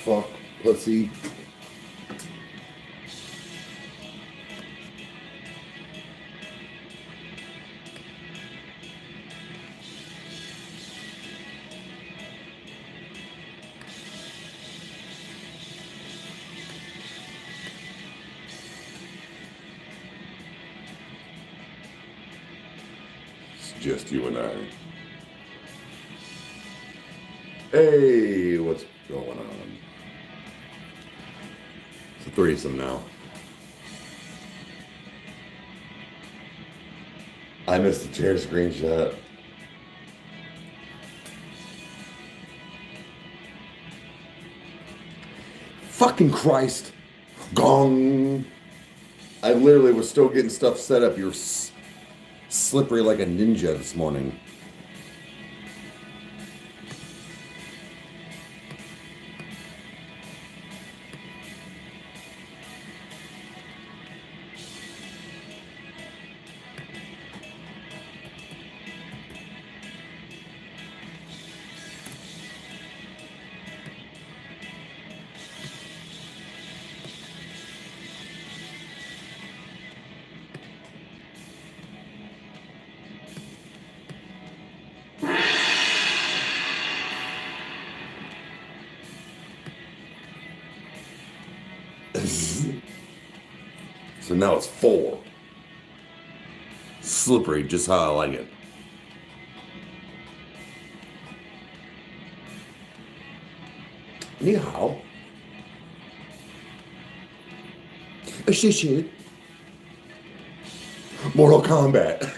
fuck, pussy. It's just you and I. Hey, what's going on? It's a threesome now. I missed the chair screenshot. Fucking Christ. Gong. I literally was still getting stuff set up. You're slippery like a ninja this morning. So now it's 4. Slippery, just how I like it. Ni hao. Shit. Mortal Kombat.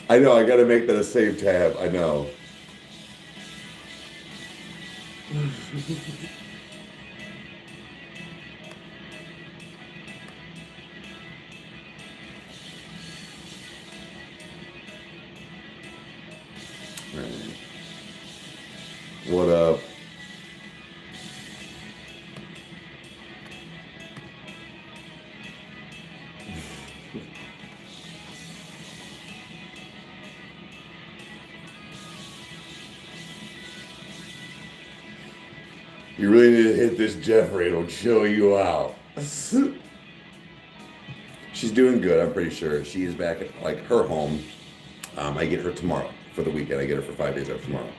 I know, I gotta make that a save tab, I know. What up? You really need to hit this Jeffrey, it'll chill you out. She's doing good, I'm pretty sure. She is back at like her home. I get her tomorrow for the weekend. I get her for 5 days after tomorrow.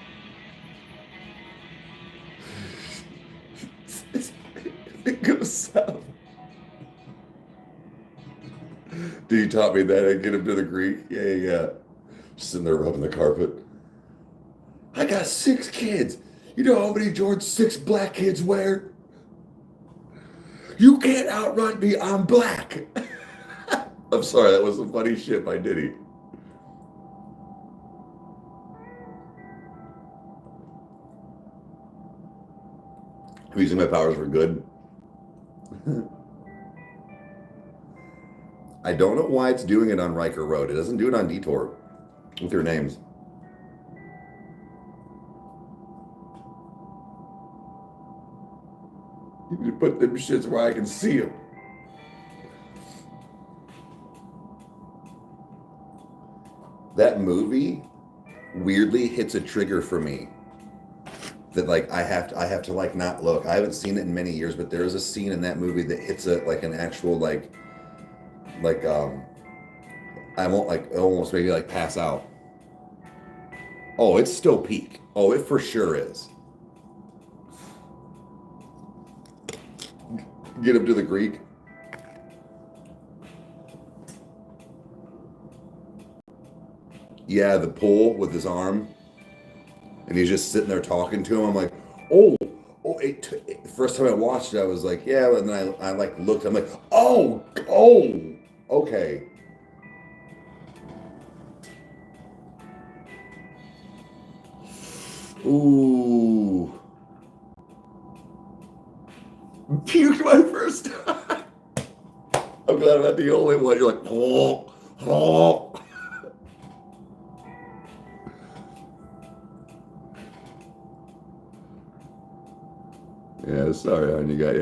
It goes south. Dude, you taught me that. I get him to the Greek. Yeah. Just sitting there rubbing the carpet. I got 6 kids. You know how many Jordans 6 black kids wear? You can't outrun me. I'm black. I'm sorry. That was some funny shit by Diddy. I'm using my powers for good. I don't know why it's doing it on Rykerroad. It doesn't do it on Detour with your names. You need to put them shits where I can see them. That movie weirdly hits a trigger for me. That like I have to like not look. I haven't seen it in many years, but there is a scene in that movie that hits a like an actual like I won't like almost maybe like pass out. Oh, it's still peak. Oh, it for sure is. Get him to the Greek. Yeah, the pole with his arm. And he's just sitting there talking to him. I'm like, first time I watched it, I was like, yeah, and then I like looked, I'm like, oh, okay. Ooh. Puked my first time. I'm glad I'm not the only one. You're like, oh. Yeah, sorry, hon. You got,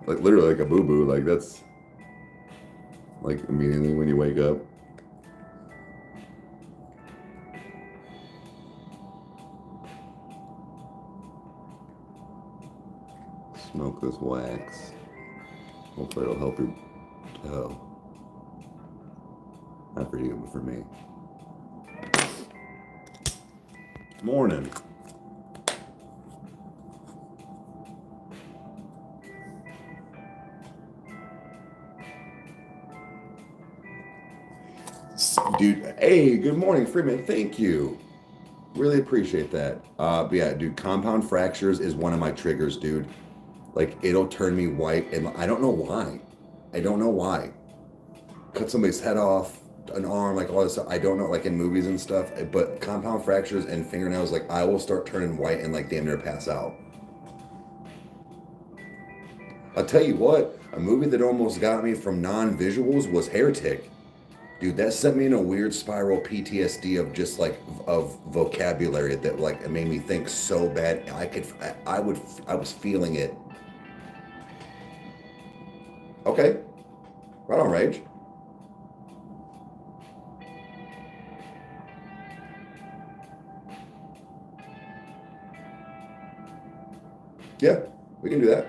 like literally like a boo-boo. Like that's like immediately when you wake up. Smoke this wax. Hopefully it'll help your toe. Not for you, but for me. Morning. Dude, hey, good morning, Freeman. Thank you. Really appreciate that. But yeah, dude, compound fractures is one of my triggers, dude. Like, it'll turn me white, and I don't know why. I don't know why. Cut somebody's head off, an arm, like all this stuff. I don't know, like in movies and stuff. But compound fractures and fingernails, like I will start turning white and like damn near pass out. I'll tell you what, a movie that almost got me from non-visuals was Heretic. Dude, that sent me in a weird spiral PTSD of just like of vocabulary that like it made me think so bad. I was feeling it. Okay, right on, Rage. Yeah, we can do that.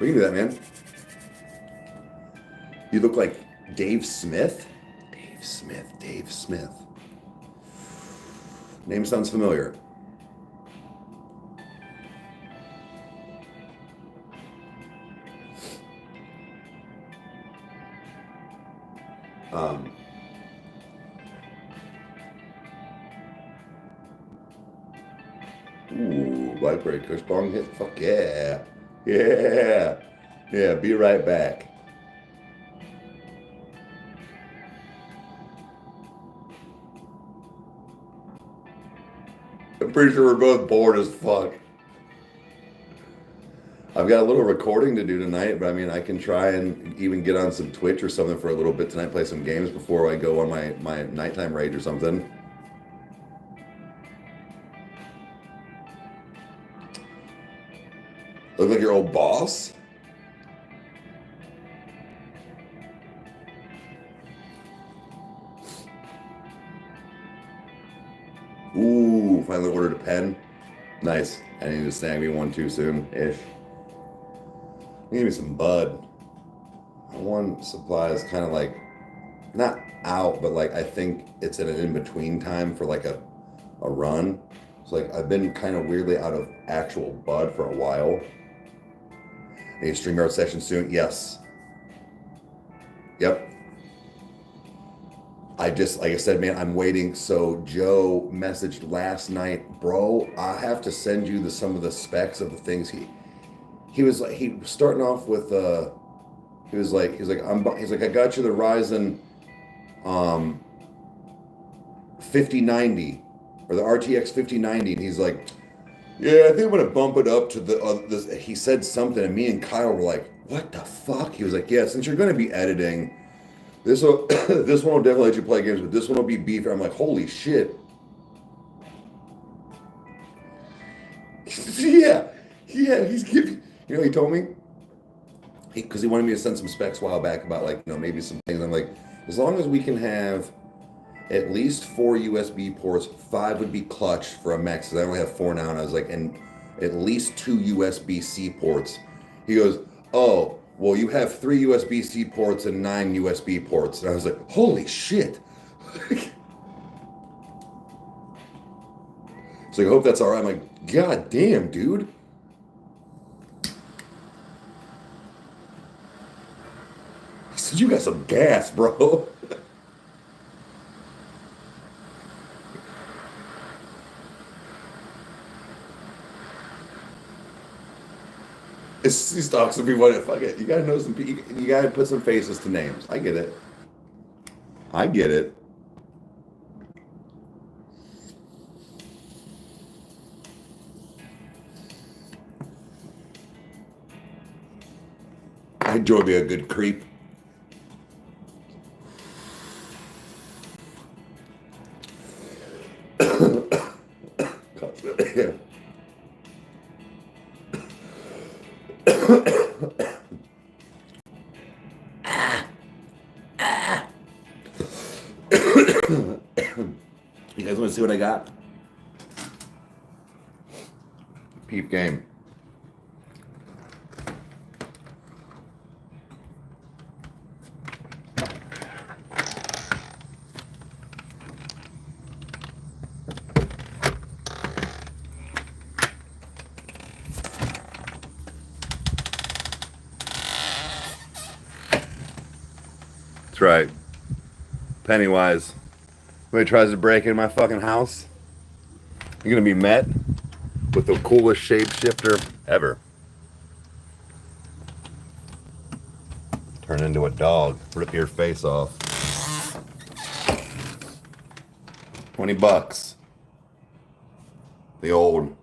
We can do that, man. You look like Dave Smith? Dave Smith. Name sounds familiar. Ooh, Blackberry Kush Bong hit. Fuck yeah. Yeah. Yeah, be right back. I'm pretty sure we're both bored as fuck. I've got a little recording to do tonight, but I mean, I can try and even get on some Twitch or something for a little bit tonight, play some games before I go on my nighttime raid or something. Look like your old boss? Ooh, finally ordered a pen. Nice. I need to snag me one too soon-ish. Give me some bud. One supply is kind of like, not out, but like I think it's in an in-between time for like a run. So like I've been kind of weirdly out of actual bud for a while. Need a StreamYard session soon? Yes. Yep. I just, like I said, man, I'm waiting. So Joe messaged last night, bro, I have to send you some of the specs of the things he was like, he was starting off with, he was like, I got you the Ryzen 5090 or the RTX 5090. And he's like, yeah, I think I'm going to bump it up to the, he said something and me and Kyle were like, what the fuck? He was like, yeah, since you're going to be editing, this one will definitely let you play games, but this one will be beef. I'm like, holy shit. yeah, he's giving, you know, he told me, because he wanted me to send some specs a while back about like, you know, maybe some things. I'm like, as long as we can have at least 4 USB ports, 5 would be clutch for a max, because I only have 4 now, and I was like, and at least 2 USB-C ports. He goes, oh, well, you have 3 USB-C ports and 9 USB ports. And I was like, holy shit. So I hope that's all right. I'm like, god damn, dude. He said, you got some gas, bro. He stalks some people. Fuck it. You gotta know some people. You gotta put some faces to names. I get it. I get it. I enjoy being a good creep. You guys want to see what I got? Peep game. That's right. Pennywise. Somebody tries to break in my fucking house, you're gonna be met with the coolest shapeshifter ever. Turn into a dog, rip your face off. $20. The old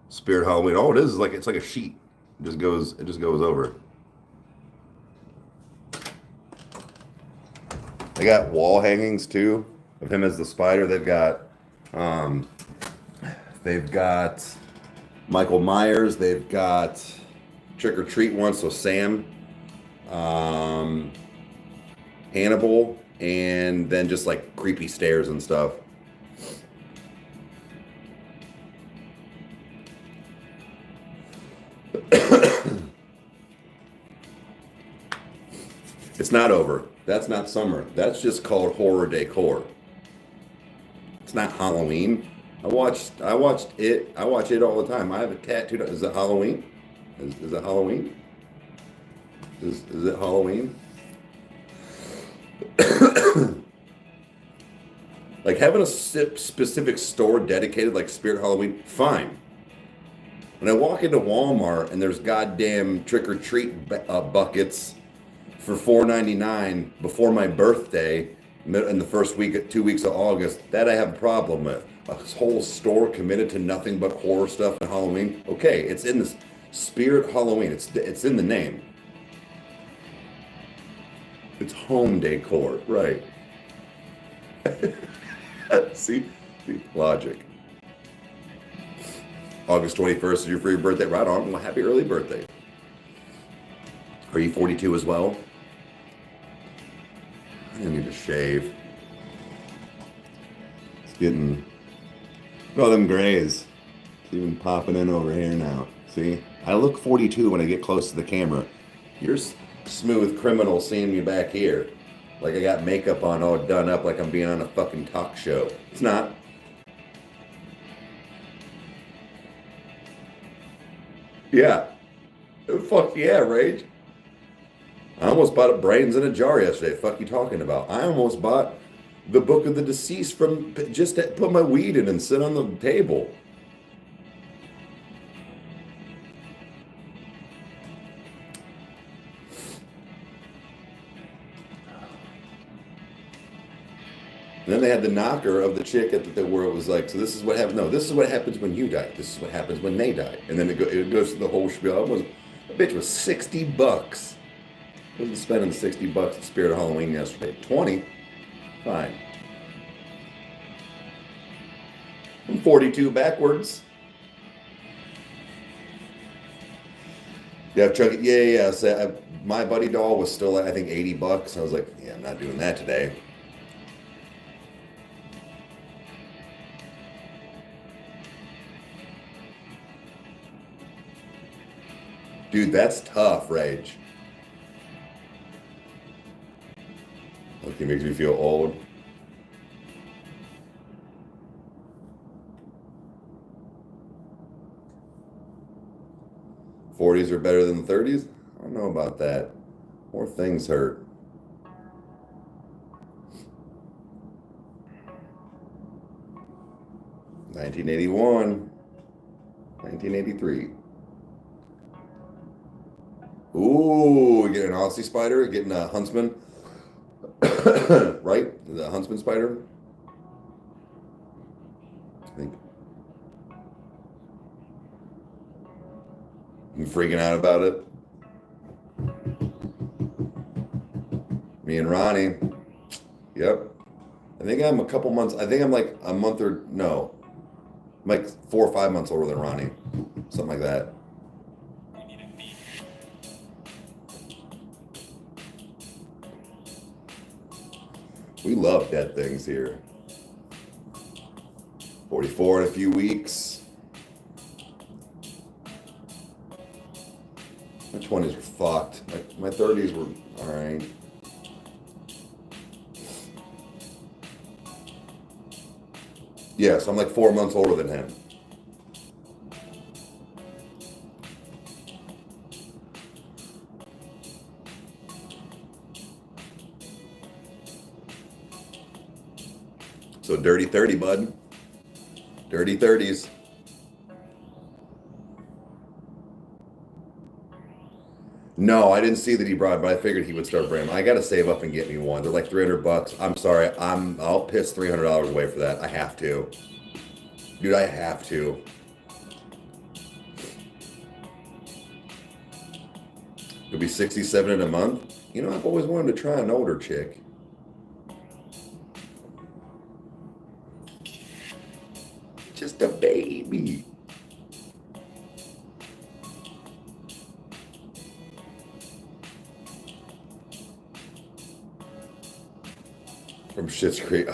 Spirit Halloween. Oh, it is like it's like a sheet. It just goes over. They got wall hangings too of him as the spider. They've got Michael Myers. They've got Trick or Treat one, so Sam, Hannibal, and then just like creepy stairs and stuff. It's not over. That's not summer. That's just called horror decor. It's not Halloween. I watched it. I watch it all the time. I have it tattooed. Is it Halloween? Is it Halloween? Is it Halloween? Like having a specific store dedicated like Spirit Halloween, fine. When I walk into Walmart and there's goddamn trick or treat buckets for $4.99 before my birthday in the first week, 2 weeks of August, that I have a problem with. A whole store committed to nothing but horror stuff and Halloween. Okay, it's in the Spirit Halloween. It's in the name. It's home decor, right? See, logic. August 21st is your free birthday. Right on. Well, happy early birthday. Are you 42 as well? I need to shave. It's getting... Oh, them grays. It's even popping in over here now. See? I look 42 when I get close to the camera. You're smooth criminal seeing me back here. Like I got makeup on all done up like I'm being on a fucking talk show. It's not. Yeah. Fuck yeah, Rage. I almost bought a brains in a jar yesterday. Fuck you talking about? I almost bought the Book of the Deceased from just to put my weed in and sit on the table. And then they had the knocker of the chick at where it was like, so this is what happens. No, this is what happens when you die. This is what happens when they die. And then it goes to the whole spiel. The bitch was $60. I wasn't spending $60 at Spirit of Halloween yesterday. 20, fine. I'm 42 backwards. Yeah, Chuck. Yeah. So my buddy doll was still, I think, $80. I was like, yeah, I'm not doing that today. Dude, that's tough, Rage. Okay, makes me feel old. '40s are better than the '30s? I don't know about that. More things hurt. '1981, 1983. Ooh, we get an Aussie spider, getting a huntsman. Right? The huntsman spider? I think. I'm freaking out about it. Me and Ronnie. Yep. I think I'm a couple months. I think I'm like a month or no. I'm like 4 or 5 months older than Ronnie. Something like that. We love dead things here. 44 in a few weeks. My 20s were fucked. My 30s were all right. Yes, I'm like 4 months older than him. So dirty 30, bud. Dirty 30s. No, I didn't see that he brought, but I figured he would start bringing. I got to save up and get me one. They're like $300. I'm sorry. I'll piss $300 away for that. I have to. Dude, I have to. It'll be $67 in a month. You know, I've always wanted to try an older chick. Just a baby. From Schitt's Creek.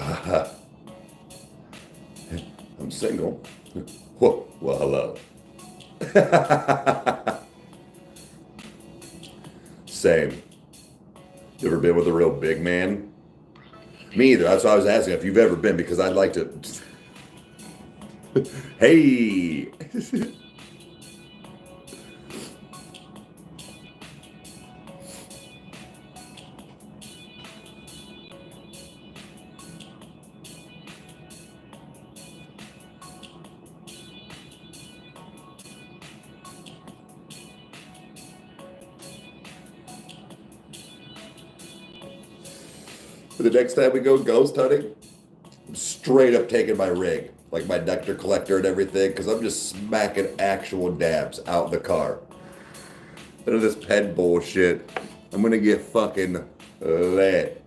I'm single. Whoa, well, hello. Same. You ever been with a real big man? Me either. That's why I was asking if you've ever been, because I'd like to. Hey. The next time we go ghost hunting, I'm straight up taking my rig, like my nectar collector and everything, because I'm just smacking actual dabs out the car. None of this pen bullshit. I'm gonna get fucking lit.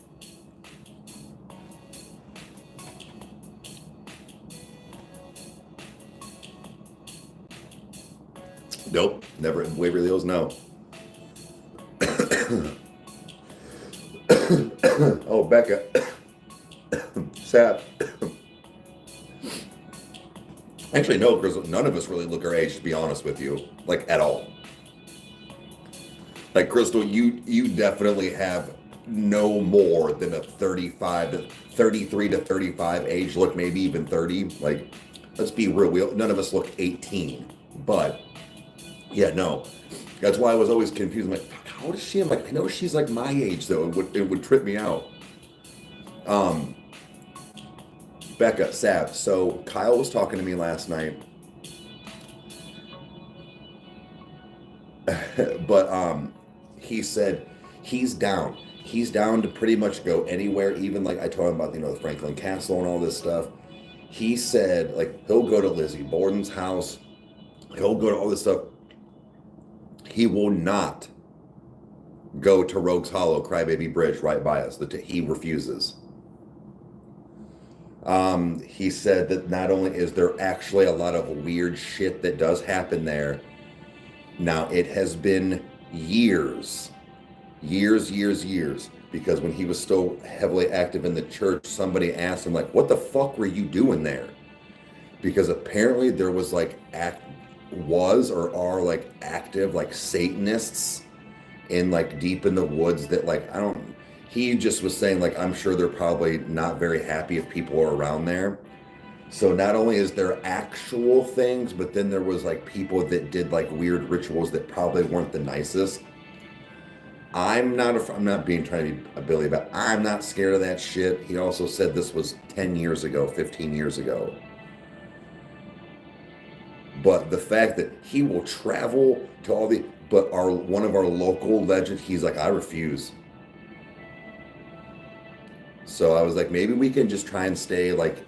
Nope, never in Waverly Hills, no. Oh, Becca. Sad. Actually, no, because none of us really look our age, to be honest with you. Like, at all. Like, Crystal, you definitely have no more than a 33 to 35 age look, maybe even 30. Like, let's be real. None of us look 18. But, yeah, no. That's why I was always confused. I'm like, how old is she? I'm like, I know she's like my age, though. It would trip me out. Becca, Sav. So Kyle was talking to me last night. But he said he's down. He's down to pretty much go anywhere, even like I told him about, the Franklin Castle and all this stuff. He said, like, he'll go to Lizzie Borden's house. He'll go to all this stuff. He will not go to Rogues Hollow, Crybaby Bridge right by us. He refuses. He said that not only is there actually a lot of weird shit that does happen there, now it has been years, because when he was still heavily active in the church, somebody asked him, like, what the fuck were you doing there? Because apparently there was like active like Satanists in like deep in the woods that like he just was saying, like, I'm sure they're probably not very happy if people are around there. So not only is there actual things, but then there was like people that did like weird rituals that probably weren't the nicest. I'm not being trying to be a Billy, but I'm not scared of that shit. He also said this was 10 years ago, 15 years ago. But the fact that he will travel to all one of our local legends, he's like, I refuse. So I was like, maybe we can just try and stay like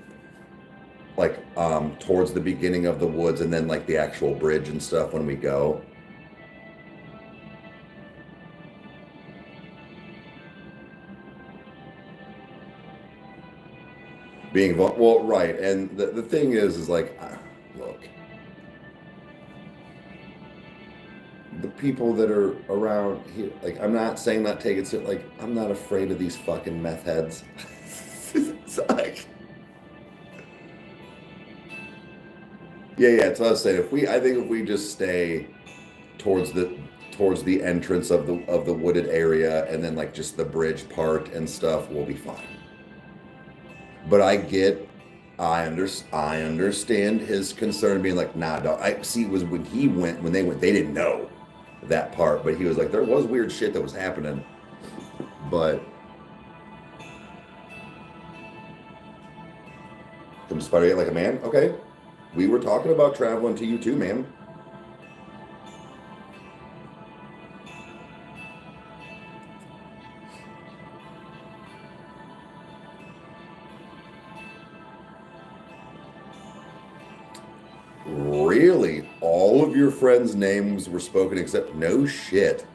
towards the beginning of the woods and then like the actual bridge and stuff when we go. Being well, right. And the thing is like, look, the people that are around here, like, I'm not saying not take it serious, like, I'm not afraid of these fucking meth heads. It's like, yeah. That's what I was saying. I think if we just stay towards the entrance of the wooded area, and then like just the bridge part and stuff, we'll be fine. But I understand his concern being like, nah, dog. I see. It was when they went, they didn't know that part, but he was like, there was weird shit that was happening, but. Come spider like a man? Okay. We were talking about traveling to you too, man. Really? All of your friends' names were spoken except no shit.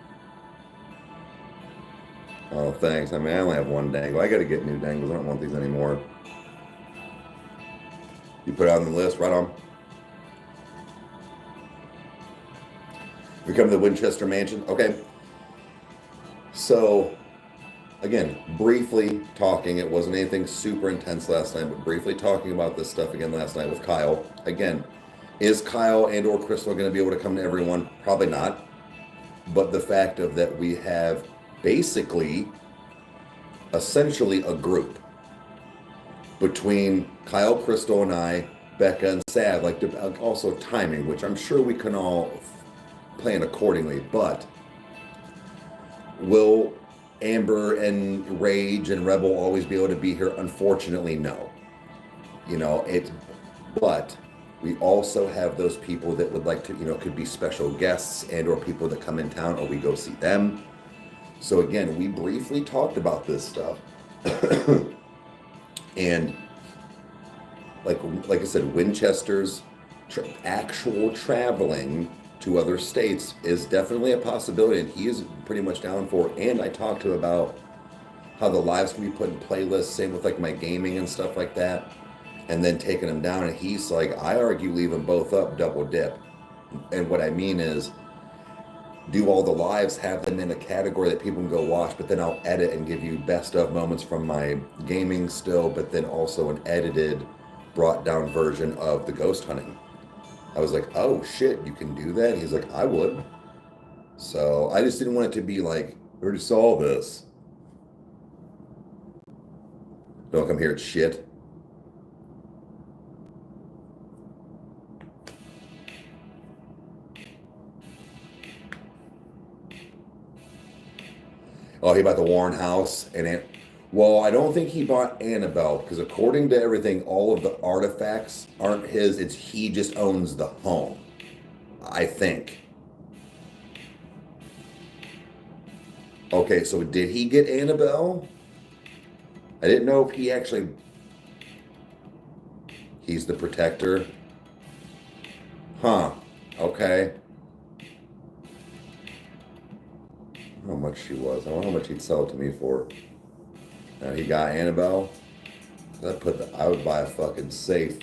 Oh, thanks. I mean, I only have one dangle. I got to get new dangles. I don't want these anymore. You put it on the list, right on. We come to the Winchester Mansion. Okay. So, again, briefly talking, it wasn't anything super intense last night, but briefly talking about this stuff again last night with Kyle. Again, is Kyle and or Crystal going to be able to come to everyone? Probably not. But the fact of that we have basically, essentially a group between Kyle, Crystal, and I, Becca, and Sav, like also timing, which I'm sure we can all plan accordingly, but will Amber and Rage and Rebel always be able to be here? Unfortunately, no. But we also have those people that would like to, could be special guests and or people that come in town or we go see them. So again, we briefly talked about this stuff. And like I said, Winchester's actual traveling to other states is definitely a possibility, and he is pretty much down for it. And I talked to him about how the lives can be put in playlists, same with like my gaming and stuff like that, and then taking them down. And he's like, I argue leave them both up, double dip. And what I mean is, do all the lives, have them in a category that people can go watch, but then I'll edit and give you best of moments from my gaming still, but then also an edited, brought down version of the ghost hunting. I was like, oh shit, you can do that? He's like, I would. So I just didn't want it to be like, we already saw this. Don't come here, it's shit. Oh, he bought the Warren house and well, I don't think he bought Annabelle because according to everything, all of the artifacts aren't his. It's he just owns the home, I think. Okay, so did he get Annabelle? I didn't know if he actually. He's the protector. Huh. Okay. How much she was. I wonder how much he'd sell it to me for. Now he got Annabelle. I would buy a fucking safe.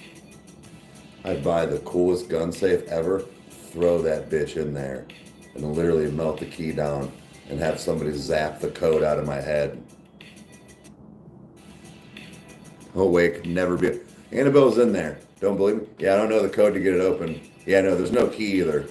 I'd buy the coolest gun safe ever. Throw that bitch in there. And literally melt the key down. And have somebody zap the code out of my head. Oh wait, could never be. Annabelle's in there. Don't believe me? Yeah, I don't know the code to get it open. Yeah, no, there's no key either.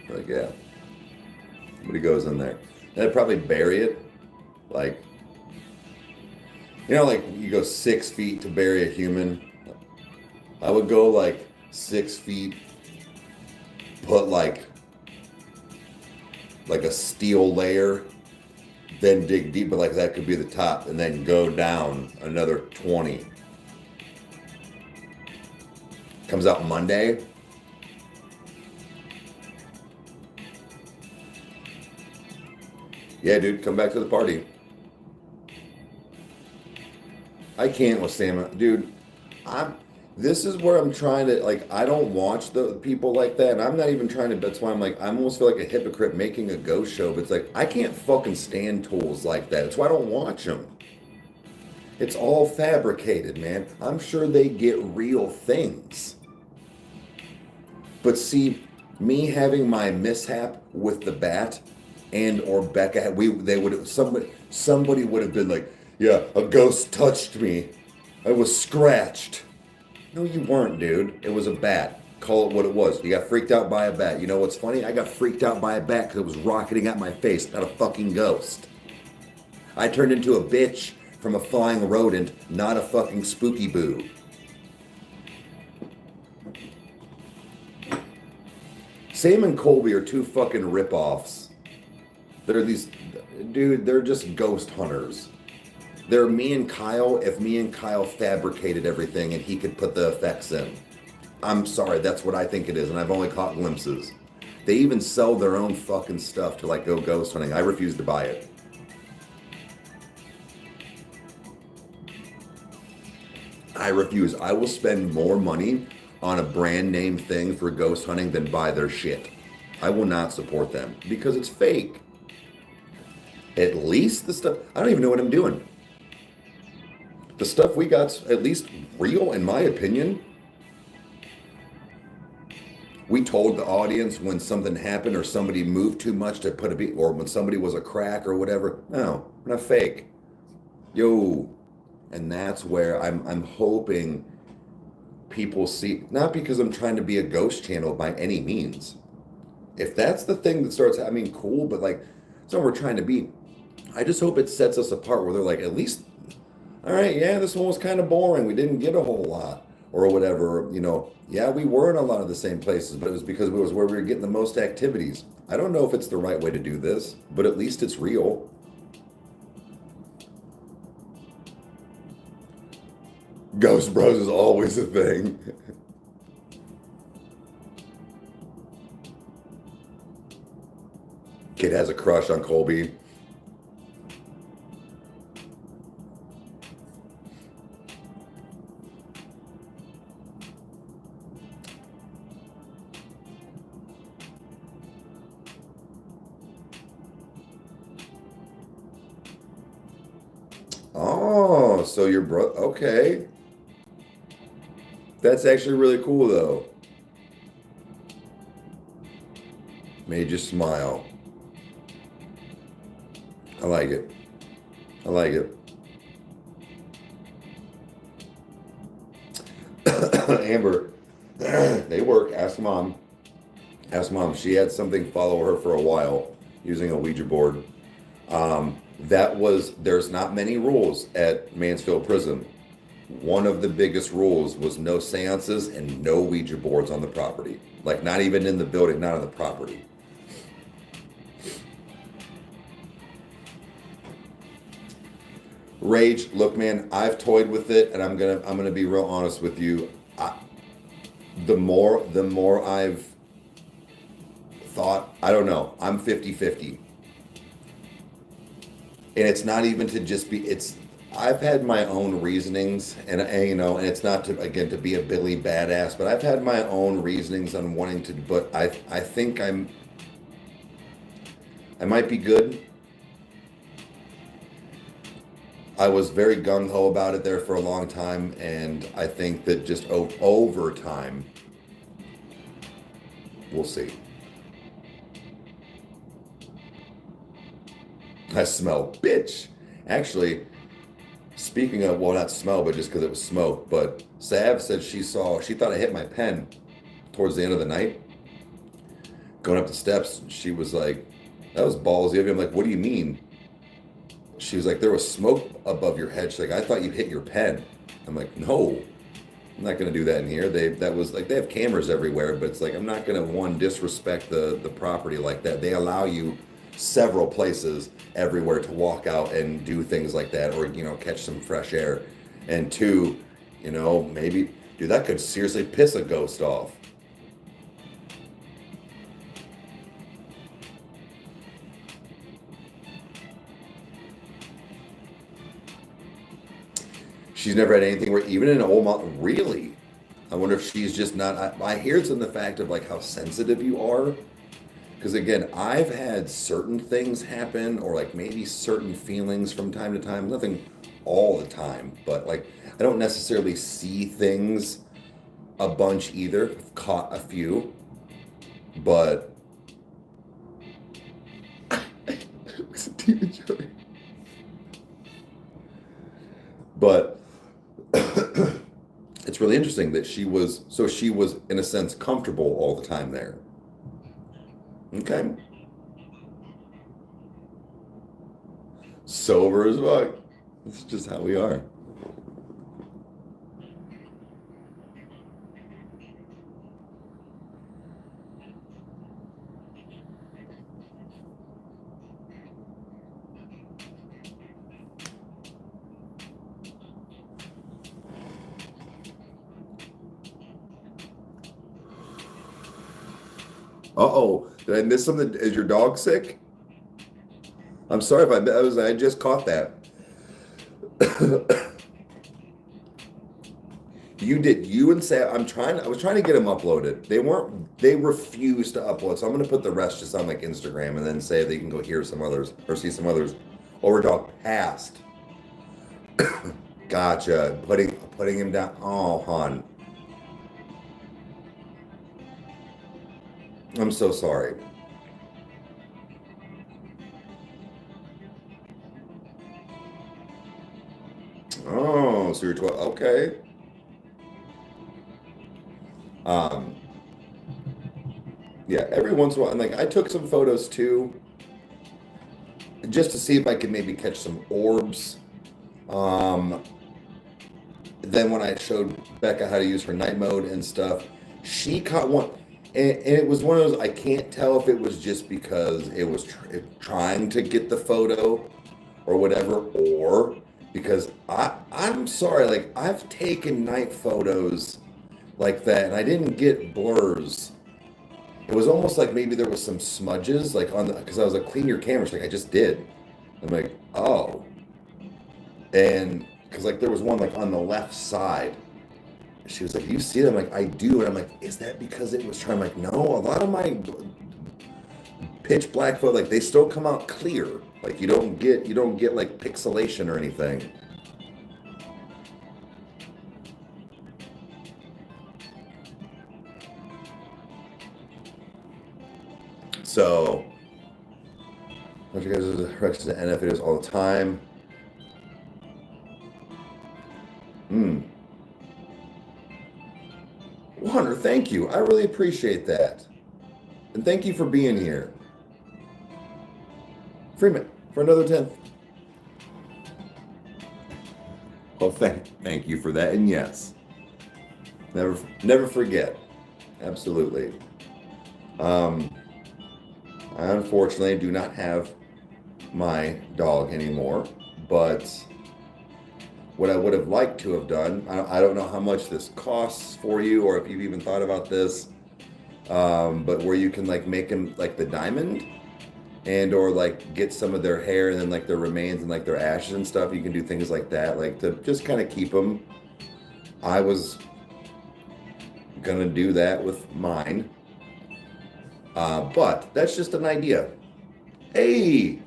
Like, yeah. Somebody goes in there. And I'd probably bury it. Like, like you go 6 feet to bury a human. I would go like 6 feet, put like a steel layer, then dig deep, but like that could be the top, and then go down another 20. Comes out Monday. Yeah, dude, come back to the party. I can't with Sam. Dude, this is where I'm trying to, like, I don't watch the people like that, and I'm not even trying to, that's why I'm like, I almost feel like a hypocrite making a ghost show, but it's like, I can't fucking stand tools like that. That's why I don't watch them. It's all fabricated, man. I'm sure they get real things. But see, me having my mishap with the bat and or Becca, they would have somebody would have been like, yeah, a ghost touched me. I was scratched. No, you weren't, dude. It was a bat. Call it what it was. You got freaked out by a bat. You know what's funny? I got freaked out by a bat because it was rocketing at my face, not a fucking ghost. I turned into a bitch from a flying rodent, not a fucking spooky boo. Sam and Colby are two fucking ripoffs. They're these, dude, they're just ghost hunters. They're me and Kyle if me and Kyle fabricated everything and he could put the effects in. I'm sorry, that's what I think it is, and I've only caught glimpses. They even sell their own fucking stuff to like go ghost hunting. I refuse to buy it. I refuse. I will spend more money on a brand name thing for ghost hunting than buy their shit. I will not support them because it's fake. At least the stuff, I don't even know what I'm doing. The stuff we got's at least real, in my opinion. We told the audience when something happened or somebody moved too much to put a beat, or when somebody was a crack or whatever. No, we're not fake. Yo, and that's where I'm hoping people see, not because I'm trying to be a ghost channel by any means. If that's the thing that starts, I mean, cool, but like, that's what we're trying to be. I just hope it sets us apart where they're like, at least, all right, yeah, this one was kind of boring. We didn't get a whole lot or whatever, you know. Yeah, we were in a lot of the same places, but it was because it was where we were getting the most activities. I don't know if it's the right way to do this, but at least it's real. Ghost Bros is always a thing. Kid has a crush on Colby. Oh, so your bro, okay. That's actually really cool though. Made you smile. I like it. I like it. Amber, they work. Ask mom. Ask mom. She had something follow her for a while using a Ouija board. There's not many rules at Mansfield Prison. One of the biggest rules was no seances and no Ouija boards on the property. Like not even in the building, not on the property. Rage, look, man, I've toyed with it, and I'm gonna be real honest with you. The more I've thought, I don't know, I'm 50-50. And it's not even to just be, I've had my own reasonings, and you know, and it's not to, again, to be a Billy badass, but I've had my own reasonings on wanting to, but I think I might be good. I was very gung-ho about it there for a long time, and I think that just over time, we'll see. I smell, bitch. Actually, speaking of, well, not smell, but just because it was smoke, but Sav said she thought I hit my pen towards the end of the night. Going up the steps, she was like, that was ballsy of you. I'm like, what do you mean? She was like, there was smoke above your head. She's like, I thought you hit your pen. I'm like, no, I'm not going to do that in here. They have cameras everywhere, but it's like, I'm not going to, disrespect the property like that. They allow you several places everywhere to walk out and do things like that, or, you know, catch some fresh air. And two, you know, maybe, dude, that could seriously piss a ghost off. She's never had anything where, even in an old mom, really? I wonder if she's just not, I hear it's in the fact of like how sensitive you are. Because again, I've had certain things happen, or like maybe certain feelings from time to time, nothing all the time, but like I don't necessarily see things a bunch either. I've caught a few, but it's a demon joy. But it's really interesting that she was in a sense comfortable all the time there. Okay. Sober as fuck. This is just how we are. Uh-oh, did I miss something? Is your dog sick? I'm sorry if I just caught that. You and Sam, I was trying to get them uploaded. They refused to upload. So I'm gonna put the rest just on like Instagram and then say they can go hear some others or see some others. Or dog passed. Gotcha. Putting him down. Oh, hon. I'm so sorry. Oh, so you're 12. Okay. Um, yeah, every once in a while, and like I took some photos too, just to see if I could maybe catch some orbs. Um, then when I showed Becca how to use her night mode and stuff, she caught one, and it was one of those, I can't tell if it was just because it was trying to get the photo or whatever, or because I'm sorry, like I've taken night photos like that and I didn't get blurs. It was almost like maybe there was some smudges like on the, because I was like, clean your camera. She's like, I just did. I'm like, oh. And because like there was one like on the left side. She was like, you see it? I'm like, I do. And I'm like, is that because it was trying? I'm like, no, a lot of my pitch black photo, like they still come out clear. Like you don't get like pixelation or anything. So, I you guys reactions to NF videos all the time. Hunter, thank you. I really appreciate that. And thank you for being here. Freeman, for another 10th. Oh, thank you for that. And yes, never forget. Absolutely. I unfortunately do not have my dog anymore, but what I would have liked to have done, I don't know how much this costs for you or if you've even thought about this, but where you can like make them like the diamond and or like get some of their hair and then like their remains and like their ashes and stuff. You can do things like that, like to just kind of keep them. I was gonna do that with mine. But that's just an idea. Hey!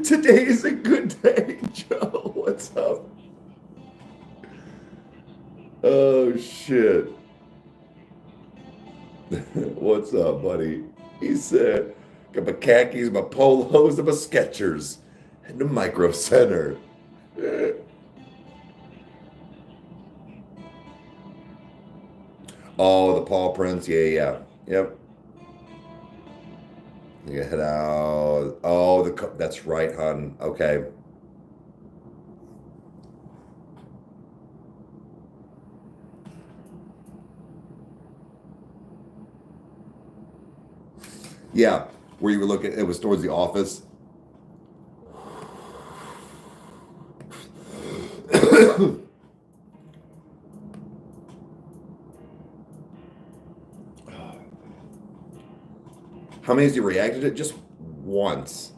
Today is a good day, Joe. What's up? Oh, shit. What's up, buddy? He said, got my khakis, my polos, and my Skechers. And the Micro Center. Oh, the paw prints. Yeah. Yep. You head out. Oh, that's right, hon. Okay. Yeah, where you were looking, it was towards the office. How many has you reacted to it? Just once.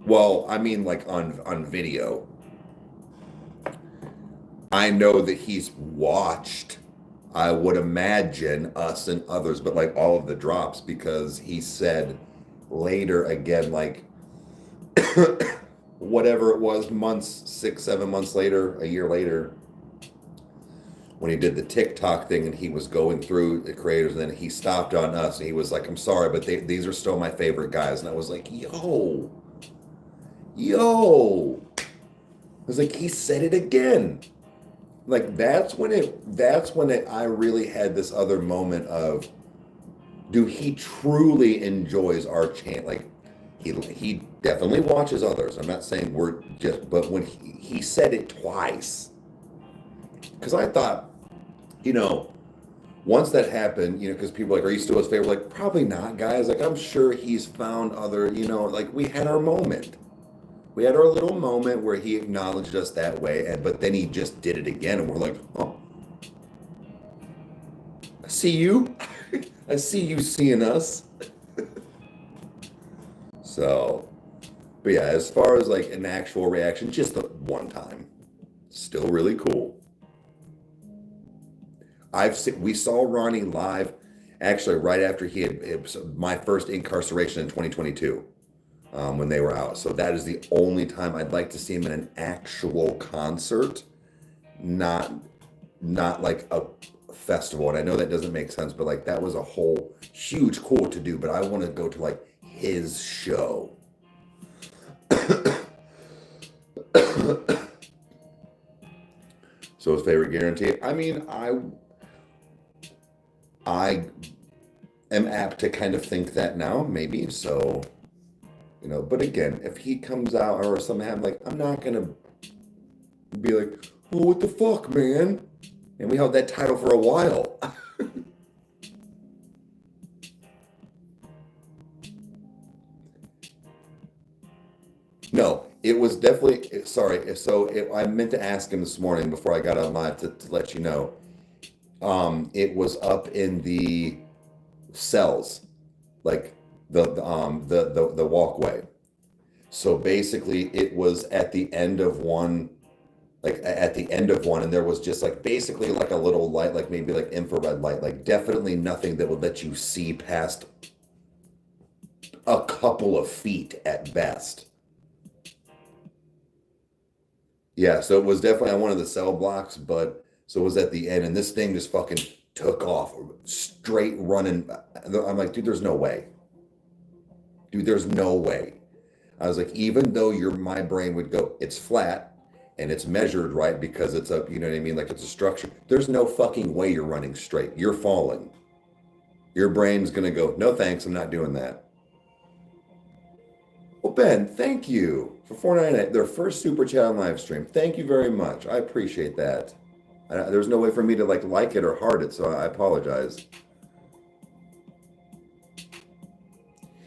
Well, I mean, like on video. I know that he's watched, I would imagine, us and others, but like all of the drops, because he said later again, like whatever it was, months, 6, 7 months later, a year later, when he did the TikTok thing and he was going through the creators, and then he stopped on us and he was like, I'm sorry, but these are still my favorite guys. And I was like, yo. I was like, he said it again. Like, that's when I really had this other moment of, dude, he truly enjoys our chant. Like, he definitely watches others. I'm not saying we're just, but when he said it twice, because I thought, once that happened, because people are like, are you still his favorite? Like, probably not, guys. Like, I'm sure he's found other, like, we had our moment. We had our little moment where he acknowledged us that way, but then he just did it again, and we're like, oh, I see you. I see you seeing us. So, but yeah, as far as like an actual reaction, just the one time, still really cool. We saw Ronnie live, actually right after it was my first incarceration in 2022, when they were out. So that is the only time I'd like to see him in an actual concert, not like a festival. And I know that doesn't make sense, but like that was a whole huge cool to do. But I want to go to like his show. So his favorite guarantee. I mean, I am apt to kind of think that now, maybe. So, but again, if he comes out or something, like, I'm not gonna be like, oh, what the fuck, man? And we held that title for a while. No, it was definitely, sorry. So I meant to ask him this morning before I got on live to let you know. It was up in the cells, like the walkway. So basically it was at the end of one, and there was just like basically like a little light, like maybe like infrared light, like definitely nothing that would let you see past a couple of feet at best. Yeah, so it was definitely on one of the cell blocks, but so it was at the end, and this thing just fucking took off, straight running. I'm like, dude, there's no way. Dude, there's no way. I was like, even though my brain would go, it's flat and it's measured right because it's a, you know what I mean? Like it's a structure. There's no fucking way you're running straight. You're falling. Your brain's gonna go, no thanks, I'm not doing that. Well, Ben, thank you for $4.99, their first super chat on live stream. Thank you very much. I appreciate that. There's no way for me to like it or heart it, so I apologize.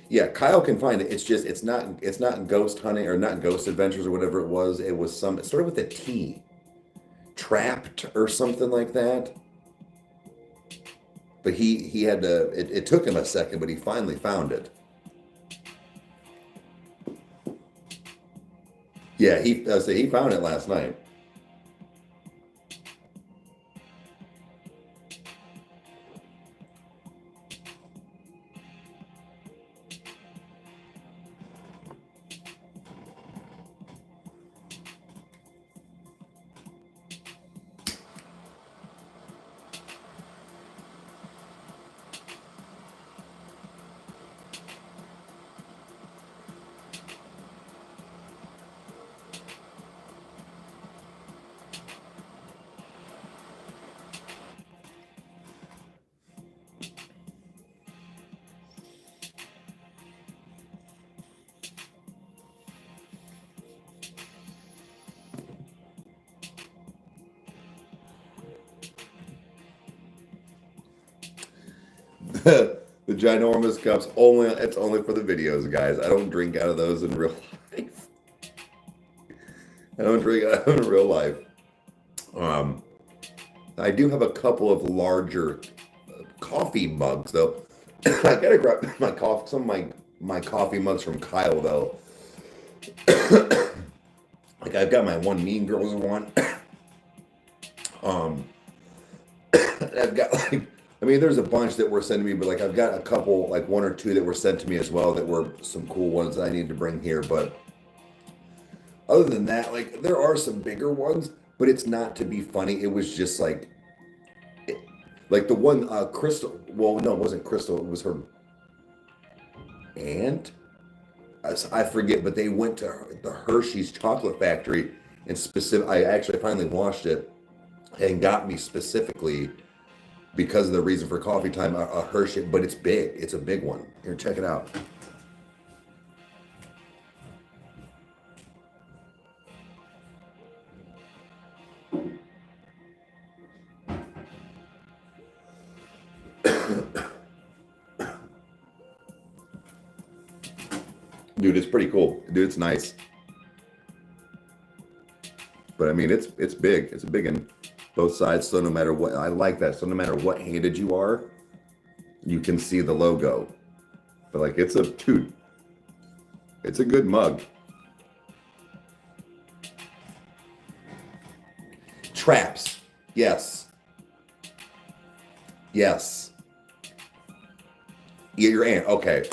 Yeah, Kyle can find it. It's just it's not Ghost Hunting or not Ghost Adventures or whatever it was. It started with a T, Trapped or something like that. But he had to. It took him a second, but he finally found it. Yeah, he found it last night. The ginormous cups it's only for the videos, guys. I don't drink out of those in real life. I don't drink out of them in real life. I do have a couple of larger coffee mugs though. I gotta grab some of my coffee mugs from Kyle though. Like I've got my one Mean Girls one. I've got there's a bunch that were sent to me, but like I've got a couple, like one or two that were sent to me as well that were some cool ones that I need to bring here. But Other than that, like there are some bigger ones, but it's not to be funny. It was just like, it, like the one Crystal. Well, no, it wasn't Crystal. It was her aunt. I forget, but they went to the Hershey's chocolate factory and specific. I actually finally watched it and got me specifically because of the reason for coffee time a Hershey, but it's big. It's a big one. Here, check it out. Dude, it's pretty cool. Dude, it's nice. But I mean, it's big. It's a big one. Both sides. So no matter what, I like that. So no matter what handed you are, you can see the logo. But like, dude, it's a good mug. Traps. Yes. Yes. Yeah, your aunt. Okay.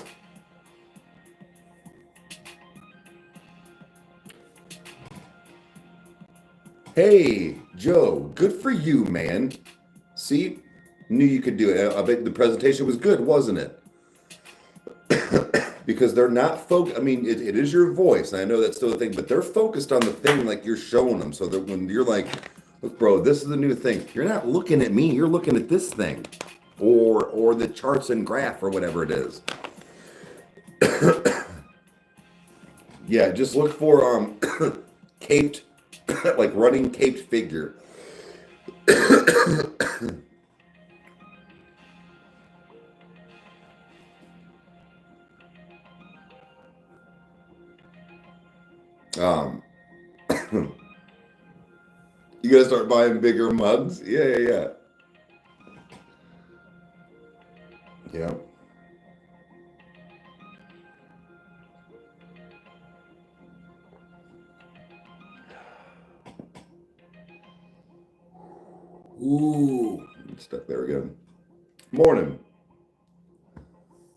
Hey, Joe, good for you, man. See, knew you could do it. I bet the presentation was good, wasn't it? Because they're not I mean, it is your voice, and I know that's still a thing, but they're focused on the thing like you're showing them. So that when you're like, look, bro, this is the new thing. You're not looking at me. You're looking at this thing, or the charts and graph or whatever it is. Yeah, just look for caped, like running caped figure. um, you gotta start buying bigger mugs. Yeah. Yeah. Ooh, stuck there again. Morning.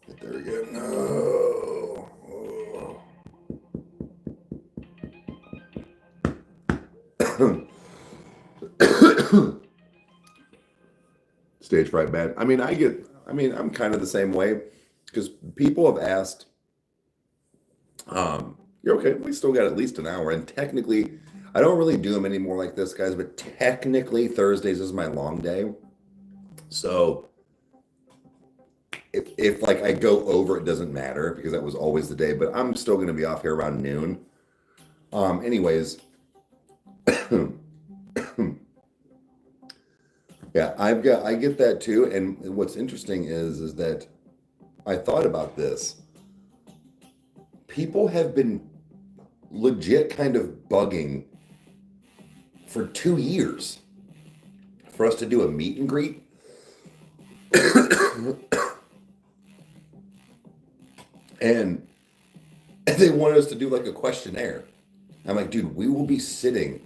Get there again. No. Oh. Stage fright bad. I mean, I'm kind of the same way because people have asked, you're okay. We still got at least an hour. And technically, I don't really do them anymore like this, guys, but technically Thursdays is my long day. So if like I go over, it doesn't matter because that was always the day, but I'm still gonna be off here around noon. Anyways. Yeah, I get that too. And what's interesting is that I thought about this. People have been legit kind of bugging for 2 years for us to do a meet and greet. And they wanted us to do like a questionnaire. I'm like, dude, we will be sitting,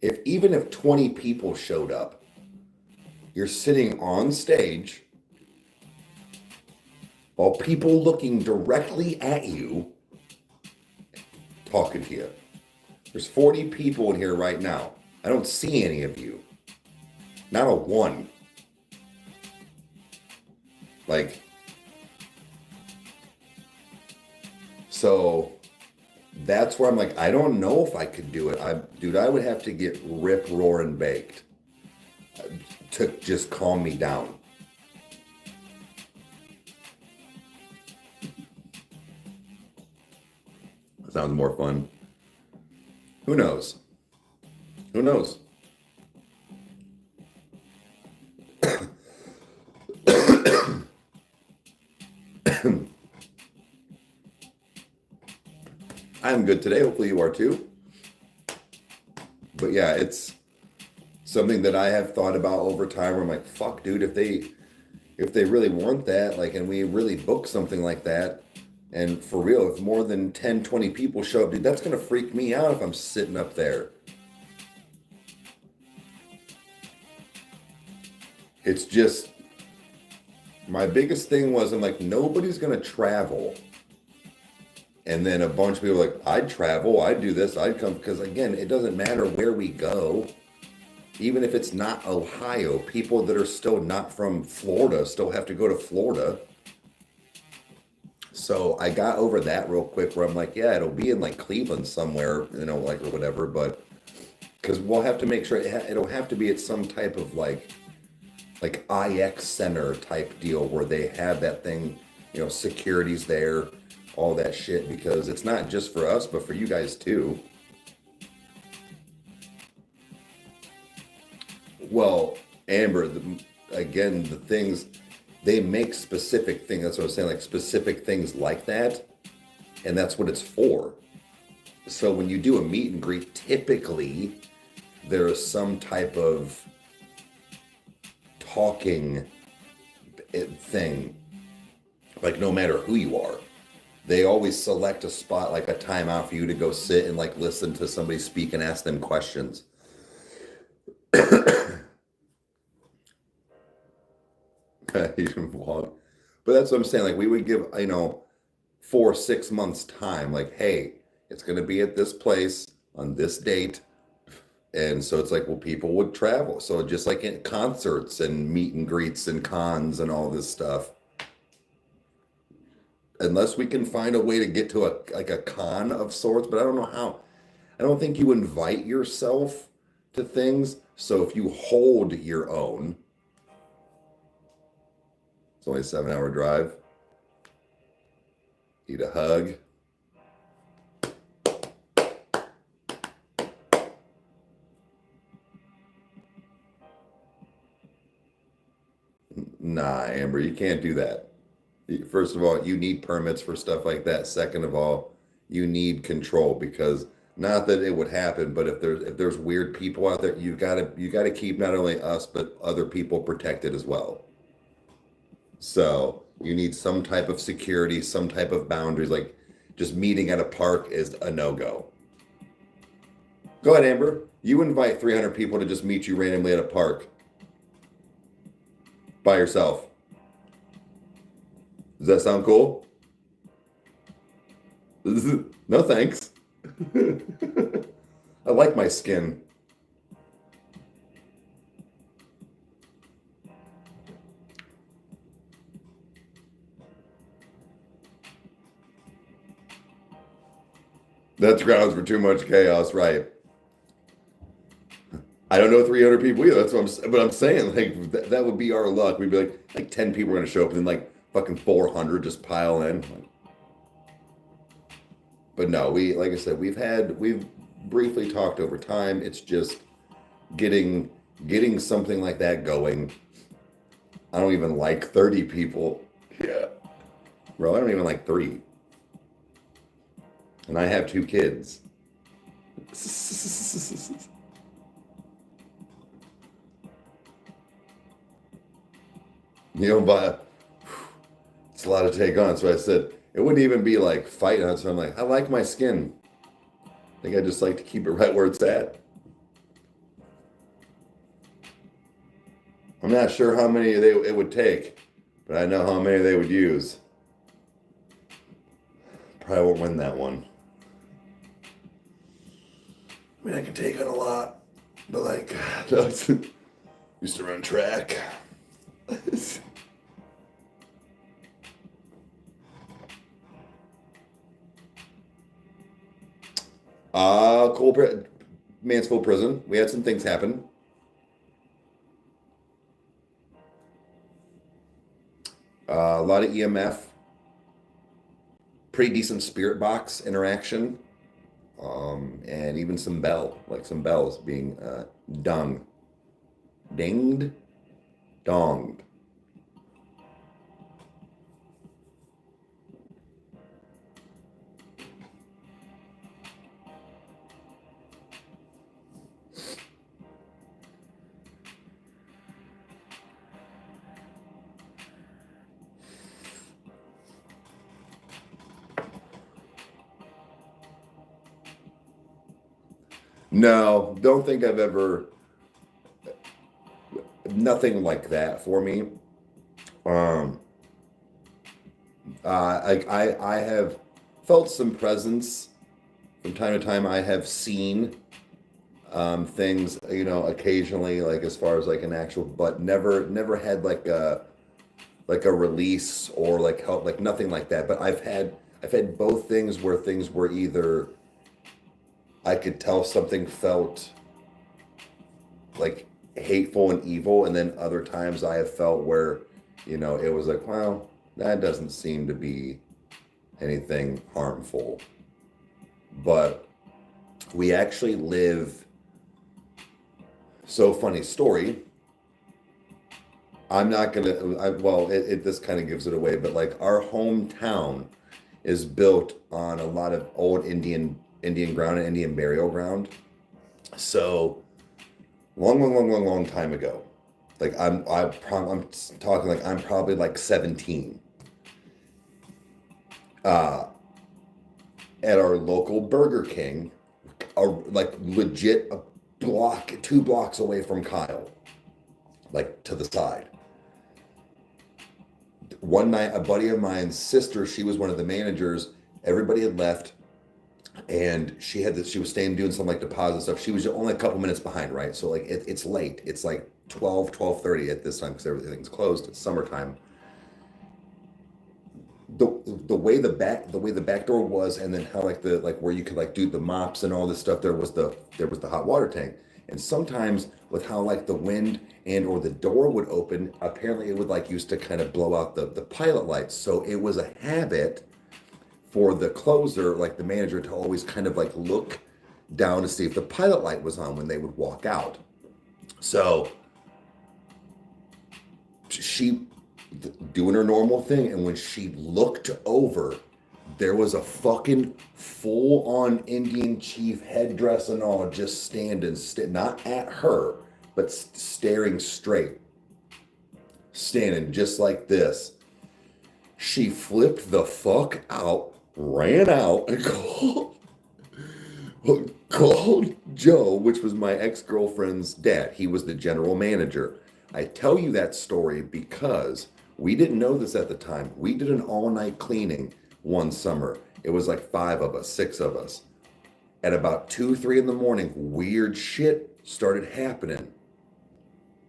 even if 20 people showed up, you're sitting on stage while people looking directly at you, talking to you. There's 40 people in here right now. I don't see any of you. Not a one. Like, so that's where I'm like, I don't know if I could do it. Dude, I would have to get rip roaring baked to just calm me down. That sounds more fun. Who knows? Who knows? I'm good today. Hopefully you are too. But yeah, it's something that I have thought about over time where I'm like, fuck, dude, if they really want that, like, and we really book something like that, and for real, if more than 10, 20 people show up, dude, that's going to freak me out if I'm sitting up there. It's just, my biggest thing was, I'm like, nobody's going to travel And then a bunch of people are like, I'd travel, I'd do this, I'd come. Because again, it doesn't matter where we go. Even if it's not Ohio, people that are still not from Florida still have to go to Florida. So I got over that real quick where I'm like, yeah, it'll be in like Cleveland somewhere, like or whatever. But because we'll have to make sure it'll have to be at some type of like IX center type deal where they have that thing, security's there, all that shit, because it's not just for us, but for you guys too. Well, Amber, again, the things they make specific things. That's what I was saying, like specific things like that, and that's what it's for. So when you do a meet and greet, typically there is some type of talking thing. Like no matter who you are, they always select a spot, like a timeout for you to go sit and like listen to somebody speak and ask them questions. You can walk. But that's what I'm saying. Like we would give, 4-6 months time. Like, hey, it's going to be at this place on this date. And so it's like, well, people would travel. So just like in concerts and meet and greets and cons and all this stuff. Unless we can find a way to get to a con of sorts, but I don't know how. I don't think you invite yourself to things. So if you hold your own, it's only a 7-hour drive. Need a hug. Nah, Amber, you can't do that. First of all, you need permits for stuff like that. Second of all, you need control because not that it would happen, but if there's weird people out there, you gotta keep not only us but other people protected as well. So you need some type of security, some type of boundaries. Like just meeting at a park is a no-go. Go ahead, Amber. You invite 300 people to just meet you randomly at a park by yourself. Does that sound cool? No thanks. I like my skin. That's grounds for too much chaos, right? I don't know 300 people either. That's what I'm saying. Like that would be our luck. We'd be like 10 people are gonna show up, and then like fucking 400 just pile in. But no, like I said, we've briefly talked over time. It's just getting something like that going. I don't even like 30 people. Yeah, bro, I don't even like 3. And I have 2 kids. But it's a lot to take on. So I said it wouldn't even be like fighting on. So I'm like, I like my skin. I think I just like to keep it right where it's at. I'm not sure how many it would take, but I know how many they would use. Probably won't win that one. I mean, I can take on a lot, but like, used to run track. Cool. Mansfield prison. We had some things happen. A lot of EMF. Pretty decent spirit box interaction. And even some bells being dinged, donged. No, don't think I've ever. Nothing like that for me. I have felt some presence from time to time. I have seen things, you know, occasionally, like as far as like an actual, but never had like a release or like help, like nothing like that. But I've had both things where things were either I could tell something felt like hateful and evil, and then other times I have felt where, you know, it was like, well, that doesn't seem to be anything harmful. But we actually live, so funny story. I'm not gonna, well, this kind of gives it away, but like our hometown is built on a lot of old Indian ground and Indian burial ground. So long time ago, like I'm talking like I'm probably like 17. Uh, at our local Burger King, like legit a block, 2 blocks away from Kyle, like to the side. One night, a buddy of mine's sister, she was one of the managers. Everybody had left, and she was staying doing some like deposit stuff. She was only a couple minutes behind, right? So like it's late. It's like 12:30 at this time because everything's closed. It's summertime. The way the back door was, and then how like the like where you could like do the mops and all this stuff, there was the hot water tank. And sometimes with how like the wind and or the door would open, apparently it would like used to kind of blow out the pilot lights. So it was a habit for the closer, like the manager, to always kind of like look down to see if the pilot light was on when they would walk out. So she doing her normal thing, and when she looked over, there was a fucking full-on Indian chief headdress and all, just standing, not at her, but staring straight, standing just like this. She flipped the fuck out, ran out, and called Joe, which was my ex-girlfriend's dad. He was the general manager. I tell you that story because we didn't know this at the time. We did an all-night cleaning one summer. It was like 5 of us, 6 of us. At about 2, 3 in the morning, weird shit started happening.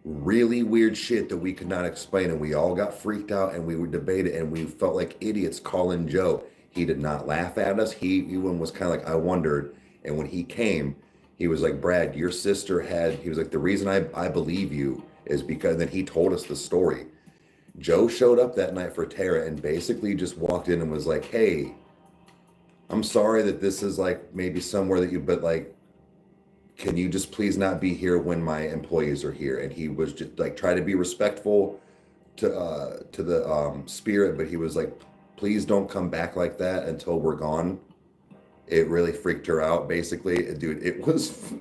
Really weird shit that we could not explain, and we all got freaked out, and we would debate it, and we felt like idiots calling Joe. He did not laugh at us. He even was kind of like, I wondered. And when he came, he was like, Brad, your sister he was like, the reason I believe you is because then he told us the story. Joe showed up that night for Tara and basically just walked in and was like, hey, I'm sorry that this is like maybe somewhere but like, can you just please not be here when my employees are here? And he was just like, try to be respectful to the spirit, but he was like, please don't come back like that until we're gone. It really freaked her out, basically. Dude, it was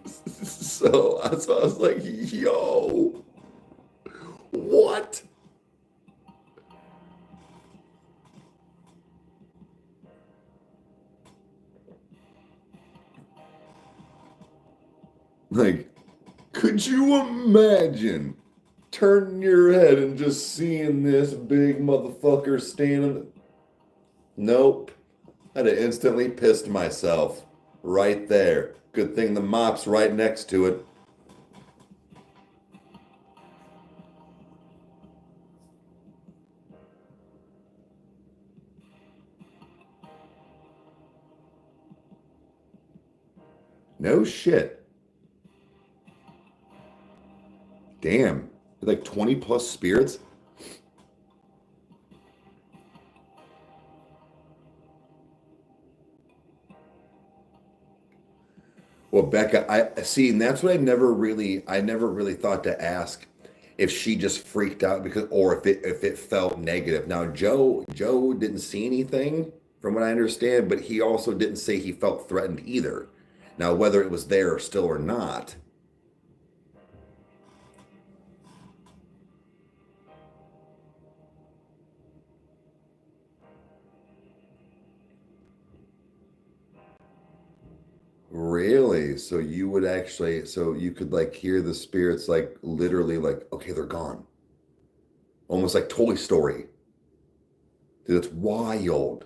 so I was like, yo, what? Like, could you imagine turning your head and just seeing this big motherfucker standing? Nope. I'd have instantly pissed myself right there. Good thing the mop's right next to it. No shit. Damn. Like 20 plus spirits? Well, Becca, I see, and that's what I never really thought to ask if she just freaked out because, or if it felt negative. Now, Joe didn't see anything from what I understand, but he also didn't say he felt threatened either. Now, whether it was there still or not, really? So you would actually, so you could like hear the spirits like literally like, okay, they're gone. Almost like Toy Story. Dude, it's wild.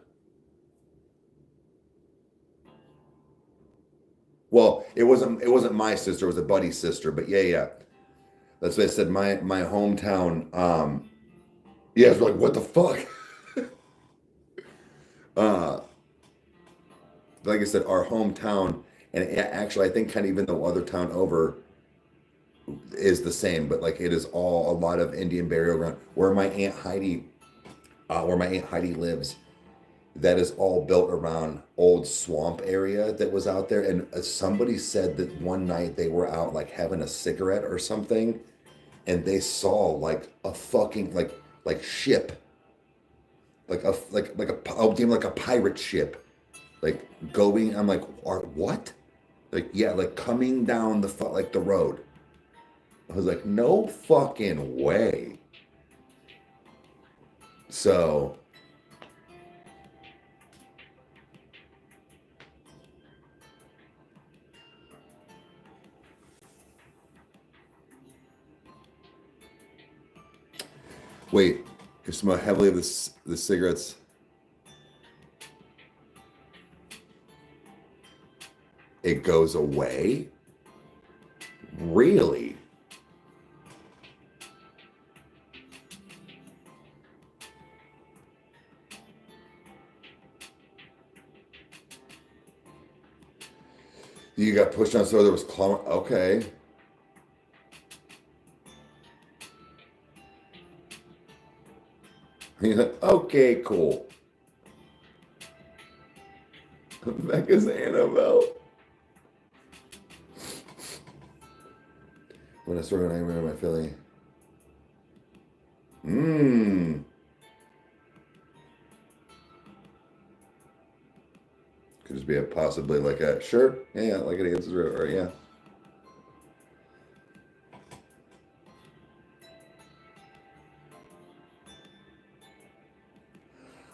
Well, it wasn't my sister, it was a buddy's sister, but yeah. That's what I said. My hometown, yeah, it's like, what the fuck? Uh, like I said, our hometown, and actually, I think kind of even though other town over is the same, but like it is all a lot of Indian burial ground. Where my aunt Heidi lives, that is all built around old swamp area that was out there. And somebody said that one night they were out like having a cigarette or something, and they saw like a fucking like ship, like a pirate ship, like going. I'm like, what? Like, yeah, like coming down the road. I was like, no fucking way. So, wait, you smell heavily of the cigarettes. It goes away? Really? You got pushed on so there was okay. He's like, okay, cool. Becca's Annabelle. When I started, I remember my feeling. Could just be a possibly like a sure, yeah, like it against the river, yeah.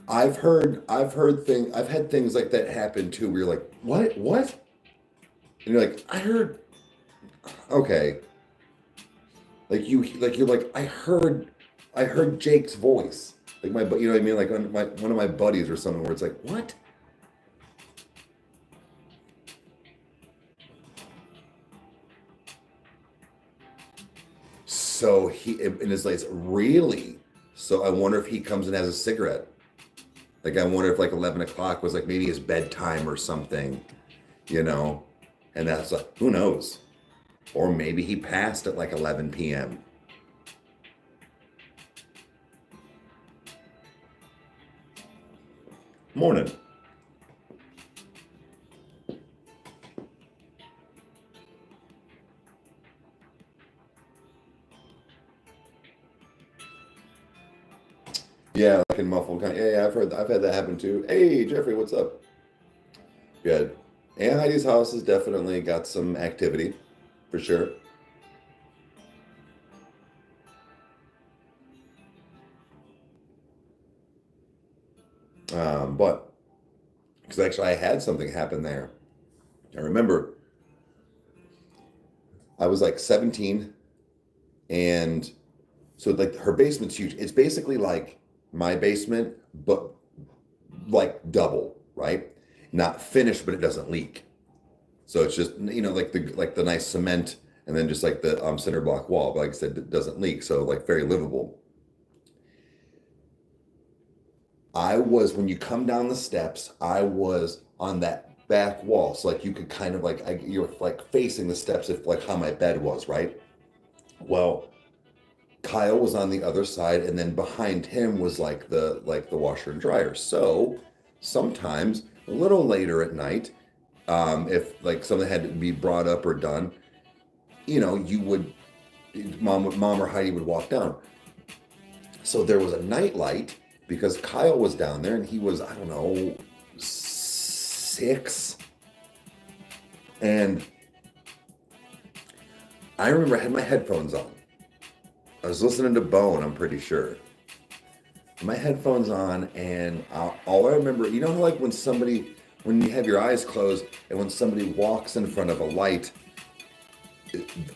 I've had things like that happen too, where you're like, what? And you're like, I heard, okay. You're like, I heard Jake's voice. Like you know what I mean? Like one of my buddies or something where it's like, what? So and it's like, really? So I wonder if he comes and has a cigarette. Like I wonder if like 11 o'clock was like maybe his bedtime or something, you know? And that's like, who knows? Or maybe he passed at like 11 p.m. Morning. Yeah, like in muffled kind. Yeah, I've had that happen too. Hey, Jeffrey, what's up? Good. Aunt Heidi's house has definitely got some activity, for sure. But because actually I had something happen there. I remember I was like 17, and so like her basement's huge. It's basically like my basement, but like double, right? Not finished, but it doesn't leak. So it's just like the nice cement, and then just like the cinder block wall. But like I said, it doesn't leak, so like very livable. I was when you come down the steps, I was on that back wall, so like you could kind of like you're like facing the steps if like how my bed was, right? Well, Kyle was on the other side, and then behind him was like the washer and dryer. So sometimes a little later at night, if like something had to be brought up or done, you would mom or Heidi would walk down. So there was a night light because Kyle was down there and he was, I don't know, 6. And I remember I had my headphones on. I was listening to Bone, I'm pretty sure. My headphones on, and all I remember, you know, like when you have your eyes closed and when somebody walks in front of a light,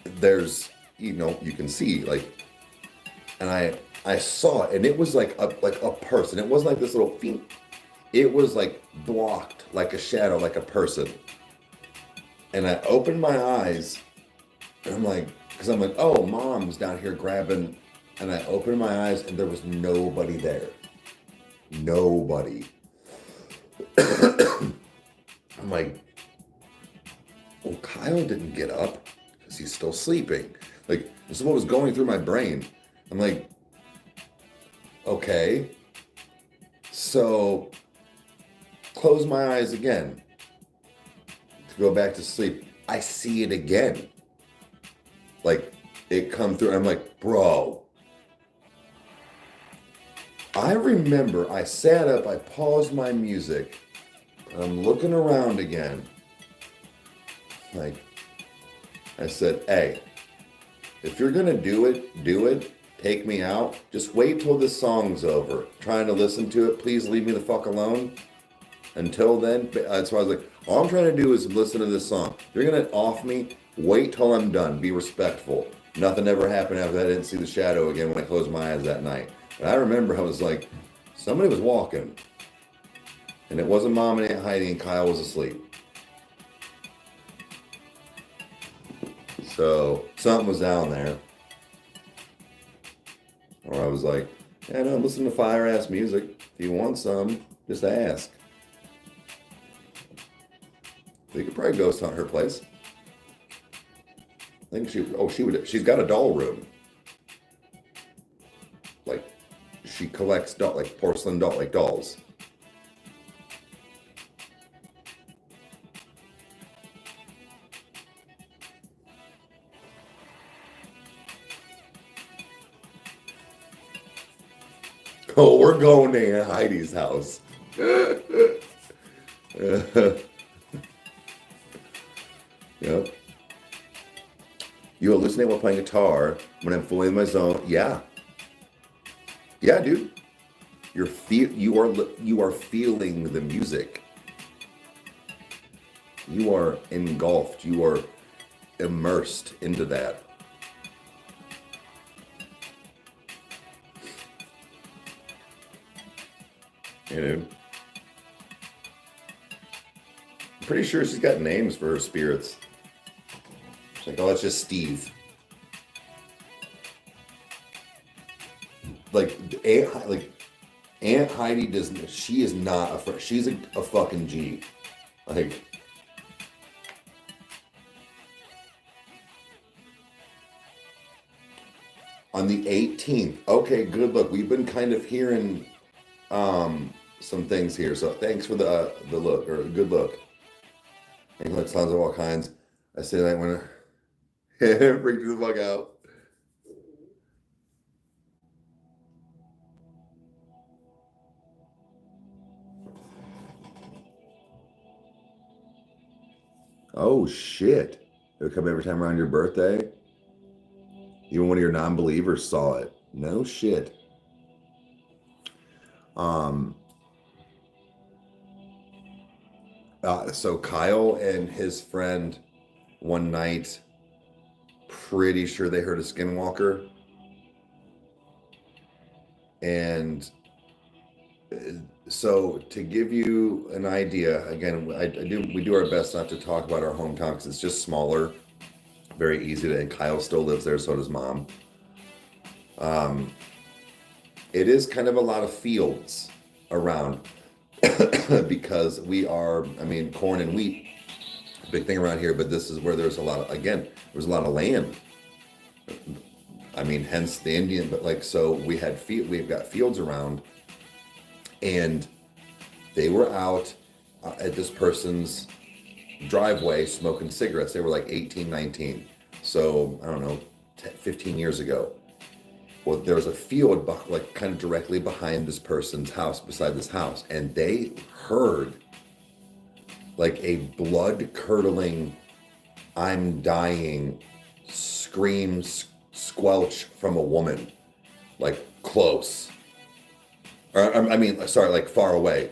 there's, you can see, like, and I saw it, and it was like a person. It wasn't like this little feet. It was like blocked, like a shadow, like a person. And I opened my eyes, and I'm like, because I'm like, oh, mom's down here grabbing. And I opened my eyes, and there was nobody there. Nobody. I'm like, well, Kyle didn't get up because he's still sleeping. Like, this is what was going through my brain. I'm like, okay. So, close my eyes again to go back to sleep. I see it again. Like, it come through. I'm like, bro. I remember I sat up, I paused my music. I'm looking around again. Like, I said, hey, if you're going to do it, do it. Take me out. Just wait till this song's over. Trying to listen to it. Please leave me the fuck alone. Until then, that's why I was like, all I'm trying to do is listen to this song. If you're going to off me, wait till I'm done. Be respectful. Nothing ever happened after that. I didn't see the shadow again when I closed my eyes that night. But I remember I was like, somebody was walking. And it wasn't Mom and Aunt Heidi, and Kyle was asleep. So something was down there. Or I was like, yeah, no, listen to fire ass music. If you want some, just ask. We could probably ghost hunt her place. I think she's got a doll room. Like, she collects like porcelain dolls. Oh, we're going to Aunt Heidi's house. Yep. You are listening while playing guitar when I'm fully in my zone. Yeah. Yeah, dude. You are feeling the music. You are engulfed. You are immersed into that. You know, I'm pretty sure she's got names for her spirits. She's like, oh, it's just Steve. Like Aunt Heidi doesn't. She is not a. She's a fucking G. Like, on the 18th. Okay, good. Look, we've been kind of hearing some things here. So thanks for the look, or good look. And like sounds of all kinds. I say that when it freaks the fuck out. Oh shit. It would come every time around your birthday. Even one of your non-believers saw it. No shit. So Kyle and his friend one night, pretty sure they heard a skinwalker. And so to give you an idea, again, we do our best not to talk about our hometown because it's just smaller, very easy to, and Kyle still lives there, so does Mom. It is kind of a lot of fields around because we are, I mean, corn and wheat, big thing around here, but this is where there's a lot of, again, there's a lot of land. I mean, hence the Indian, but like, so we've got fields around, and they were out at this person's driveway smoking cigarettes. They were like 18, 19. So I don't know, 15 years ago. Well, there was a field like kind of directly behind this person's house, beside this house, and they heard like a blood-curdling, I'm dying scream, squelch from a woman, like close. Or I mean, sorry, like far away,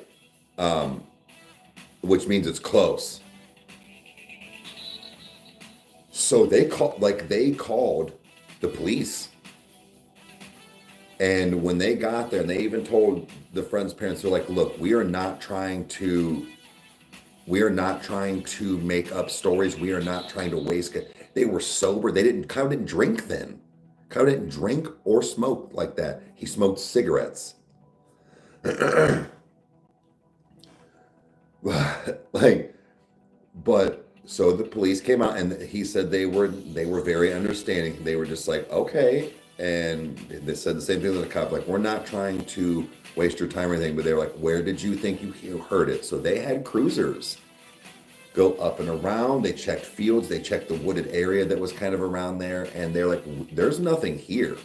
which means it's close. So they called the police. And when they got there, and they even told the friend's parents, they're like, look, we are not trying to We are not trying to make up stories. We are not trying to waste it. They were sober. Kyle didn't drink then. Kyle didn't drink or smoke like that. He smoked cigarettes. Like, but so the police came out and he said they were very understanding. They were just like, okay. And they said the same thing to the cop, like, we're not trying to waste your time or anything, but they're like, where did you think you heard it? So they had cruisers go up and around. They checked fields, they checked the wooded area that was kind of around there, and they're like, there's nothing here.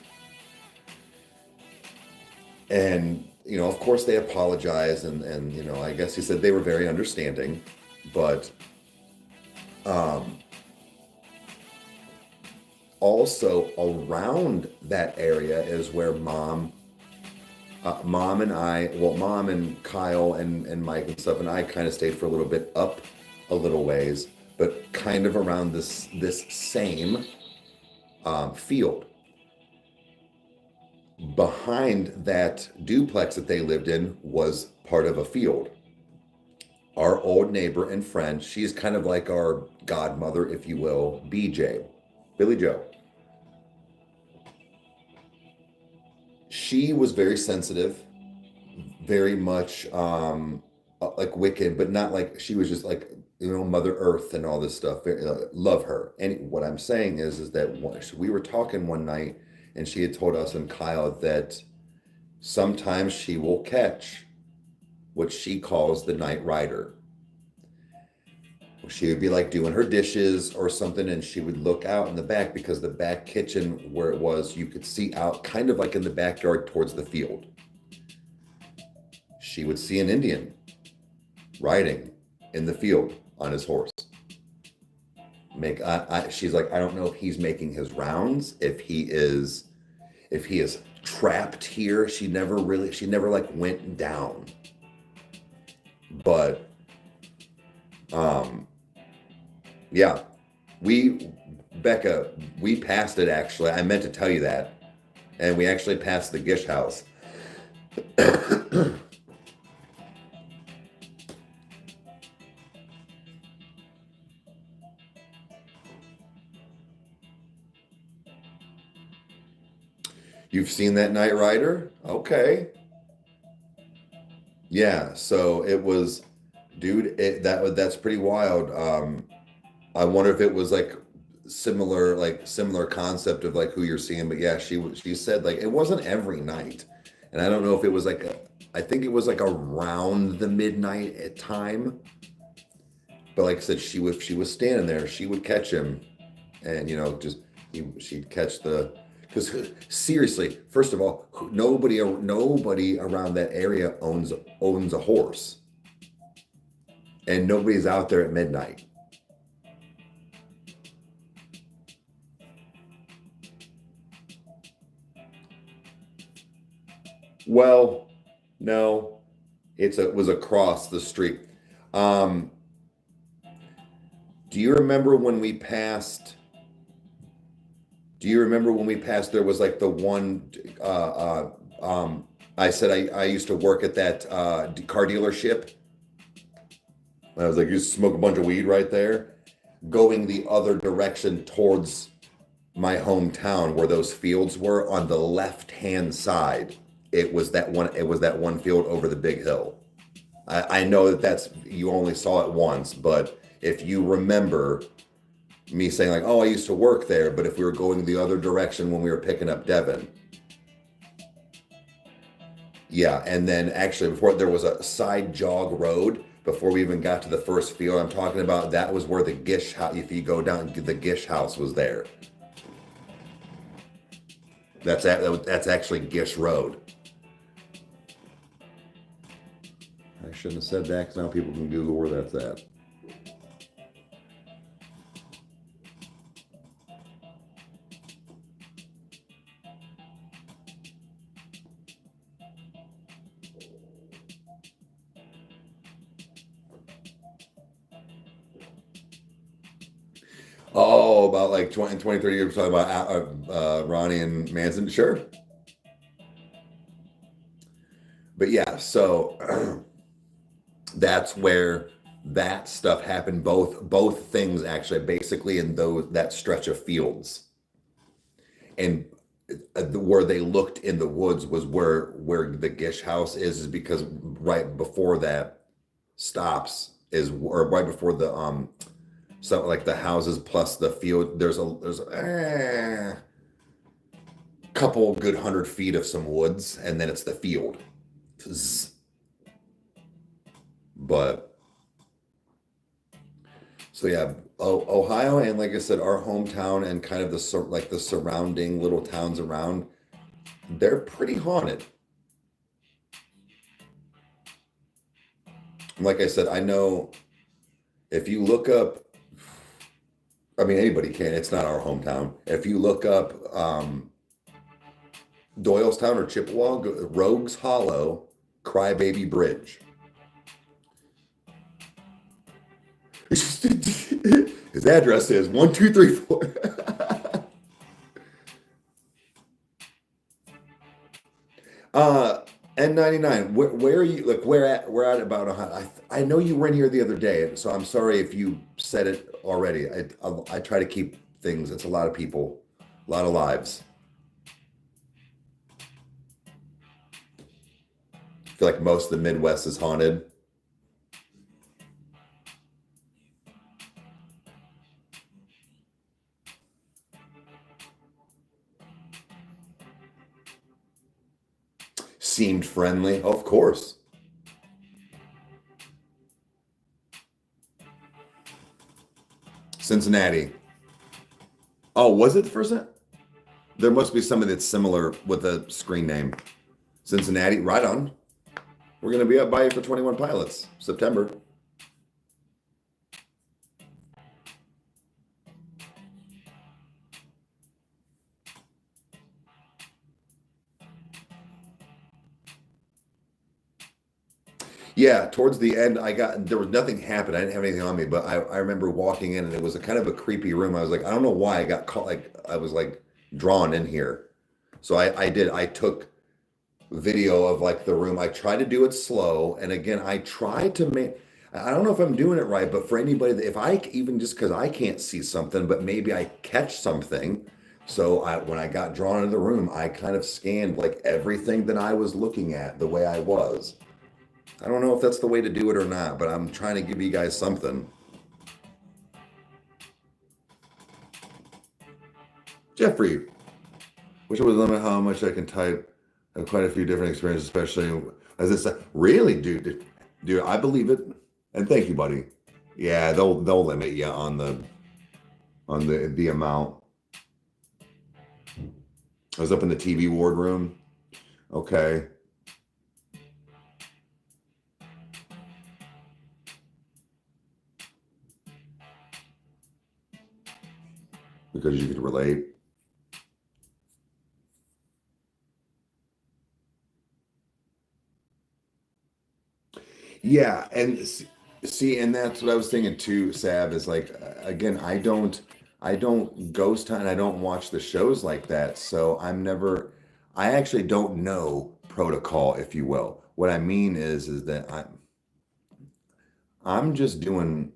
And of course they apologized, and I guess he said they were very understanding, but also around that area is where mom and Kyle and Mike and stuff and I kind of stayed for a little bit up a little ways, but kind of around this same field. Behind that duplex that they lived in was part of a field. Our old neighbor and friend, she's kind of like our godmother, if you will, BJ, Billy Joe. She was very sensitive, very much like Wiccan, but not like, she was just like, Mother Earth and all this stuff. Love her. And what I'm saying is that we were talking one night and she had told us and Kyle that sometimes she will catch what she calls the night rider. She would be like doing her dishes or something, and she would look out in the back, because the back kitchen where it was, you could see out kind of like in the backyard towards the field. She would see an Indian riding in the field on his horse. She's like, I don't know if he's making his rounds, if he is trapped here. She never like went down. But yeah, Becca, we passed it actually. I meant to tell you that. And we actually passed the Gish house. You've seen that Night Rider? Okay. Yeah, so it was, dude, that's pretty wild. I wonder if it was like similar concept of like who you're seeing, but yeah, she said like it wasn't every night, and I don't know if it was like I think it was like around the midnight at time, but like I said, she was standing there, she would catch him, and she'd catch because seriously, first of all, nobody around that area owns a horse, and nobody's out there at midnight. Well, no, it was across the street. Do you remember when we passed? There was like the one. I said I used to work at that car dealership. I was like, you smoke a bunch of weed right there, going the other direction towards my hometown where those fields were on the left-hand side. It was that one field over the big hill. I know that's, you only saw it once, but if you remember me saying like, oh, I used to work there, but if we were going the other direction when we were picking up Devin. Yeah, and then actually before there was a side jog road before we even got to the first field I'm talking about, that was where the Gish house, if you go down, the Gish house was there. That's actually Gish Road. I shouldn't have said that because now people can Google where that's at. Oh, about like 20, 30 years, talking about Ronnie and Manson. Sure. But yeah, so that's where that stuff happened, both things actually, basically in that stretch of fields. And where they looked in the woods was where the Gish house is because right before that stops is, or right before the so like the houses plus the field, there's a couple good 100 feet of some woods, and then it's the field. But so yeah, Ohio, and like I said, our hometown and kind of the surrounding little towns around, they're pretty haunted. Like I said, I know if you look up, I mean anybody can. It's not our hometown. If you look up Doylestown or Chippewa, Rogues Hollow, Crybaby Bridge. His address is 1234. N99. Where are you? Like we're at about 100. I know you were in here the other day, so I'm sorry if you said it already. I try to keep things. It's a lot of people, a lot of lives. I feel like most of the Midwest is haunted. Seemed friendly, of course. Cincinnati. Oh, was it the first time? There must be somebody that's similar with a screen name. Cincinnati, right on. We're going to be up by you for 21 Pilots, September. Yeah, towards the end, there was nothing happened. I didn't have anything on me, but I remember walking in and it was a kind of a creepy room. I was like, I don't know why I got caught, like, I was like drawn in here. So I took video of like the room. I tried to do it slow. And again, I tried to make, I don't know if I'm doing it right, but for anybody that if I even just because I can't see something, but maybe I catch something. So when I got drawn into the room, I kind of scanned like everything that I was looking at the way I was. I don't know if that's the way to do it or not, but I'm trying to give you guys something. Jeffrey, wish I would limit how much I can type. I have quite a few different experiences, especially as it's really, dude, I believe it. And thank you, buddy. Yeah, they'll limit you on the amount. I was up in the TV ward room. Okay. Because you could relate. Yeah, and see, and that's what I was thinking too, Sav, is like again, I don't ghost hunt, I don't watch the shows like that, so I actually don't know protocol, if you will. What I mean is that I'm just doing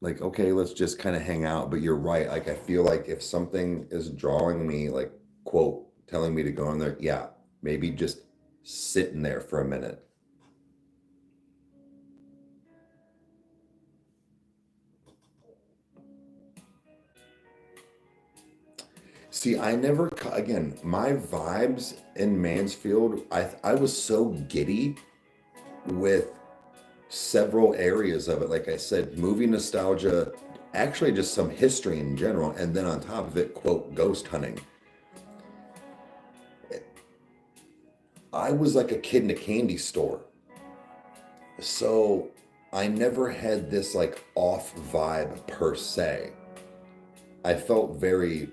like, okay, let's just kind of hang out, but you're right. Like I feel like if something is drawing me, like quote, telling me to go in there, yeah, maybe just sitting there for a minute. See, I never, again, my vibes in Mansfield, I was so giddy with several areas of it. Like I said, movie nostalgia, actually just some history in general, and then on top of it, quote, ghost hunting. I was like a kid in a candy store. So I never had this like off vibe per se. I felt very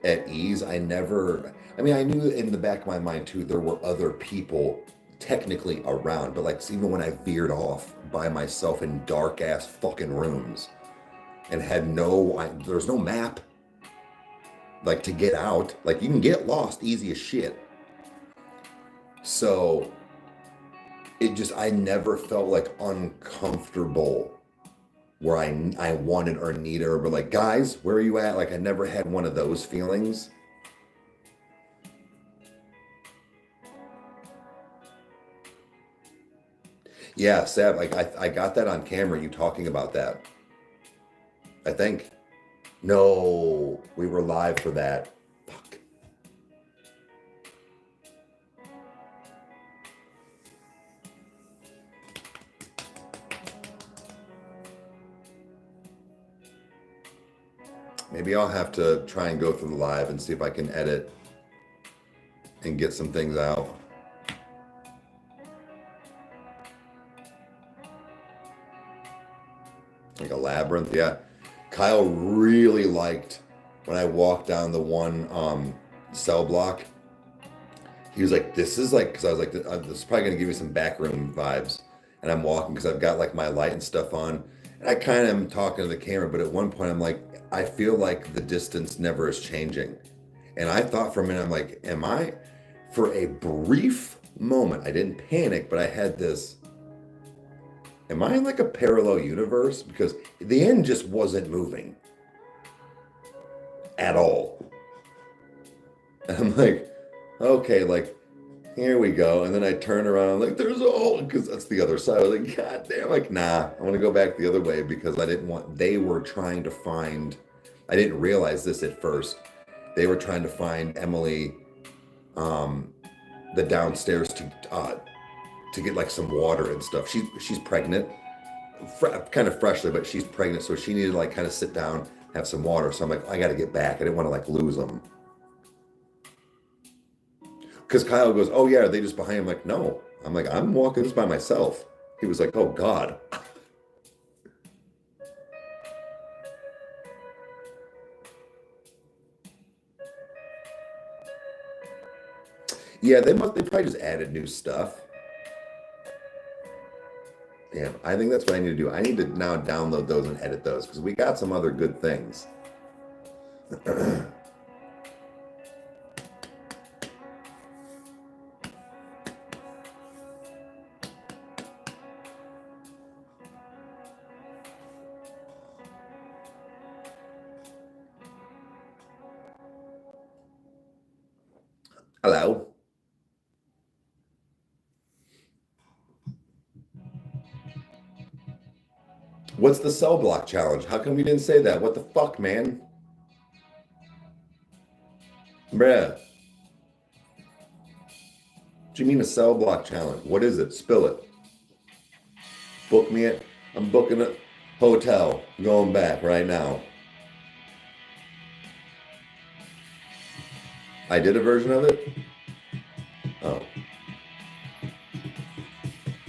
at ease. I mean, I knew in the back of my mind too, there were other people technically around, but like even when I veered off by myself in dark ass fucking rooms and had there's no map like to get out, like you can get lost easy as shit. So I never felt like uncomfortable where I wanted or needed or like, guys, where are you at? Like I never had one of those feelings. Yeah, Sab, like I got that on camera, you talking about that. I think. No, we were live for that. Fuck. Maybe I'll have to try and go through the live and see if I can edit and get some things out. Like a labyrinth, yeah. Kyle really liked when I walked down the one cell block. He was like, this is like, because I was like, this is probably going to give you some backroom vibes. And I'm walking because I've got like my light and stuff on. And I kind of am talking to the camera, but at one point I'm like, I feel like the distance never is changing. And I thought for a minute, I'm like, am I, for a brief moment, I didn't panic, but I had this, am I in like a parallel universe? Because the end just wasn't moving at all. And I'm like, okay, like, here we go. And then I turn around, I'm like, there's a hole, because that's the other side. I was like, God damn, like, nah, I want to go back the other way because I didn't want, they were trying to find, I didn't realize this at first. They were trying to find Emily, the downstairs to get like some water and stuff. She's pregnant, kind of freshly, but she's pregnant. So she needed to like kind of sit down, have some water. So I'm like, I got to get back. I didn't want to like lose them. Because Kyle goes, oh yeah, are they just behind him? Like, no. I'm like, I'm walking this by myself. He was like, oh God. Yeah, they probably just added new stuff. Damn, I think that's what I need to do. I need to now download those and edit those because we got some other good things. Hello. What's the cell block challenge? How come you didn't say that? What the fuck, man? Bruh. What do you mean a cell block challenge? What is it? Spill it. Book me it. I'm booking a hotel. Going back right now. I did a version of it? Oh.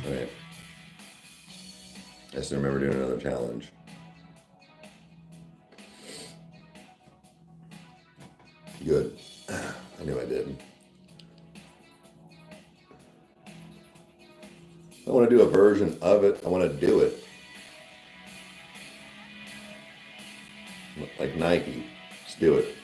Okay. I just remember doing another challenge. Good. I knew I did. I want to do a version of it. I want to do it. Like Nike. Let's do it.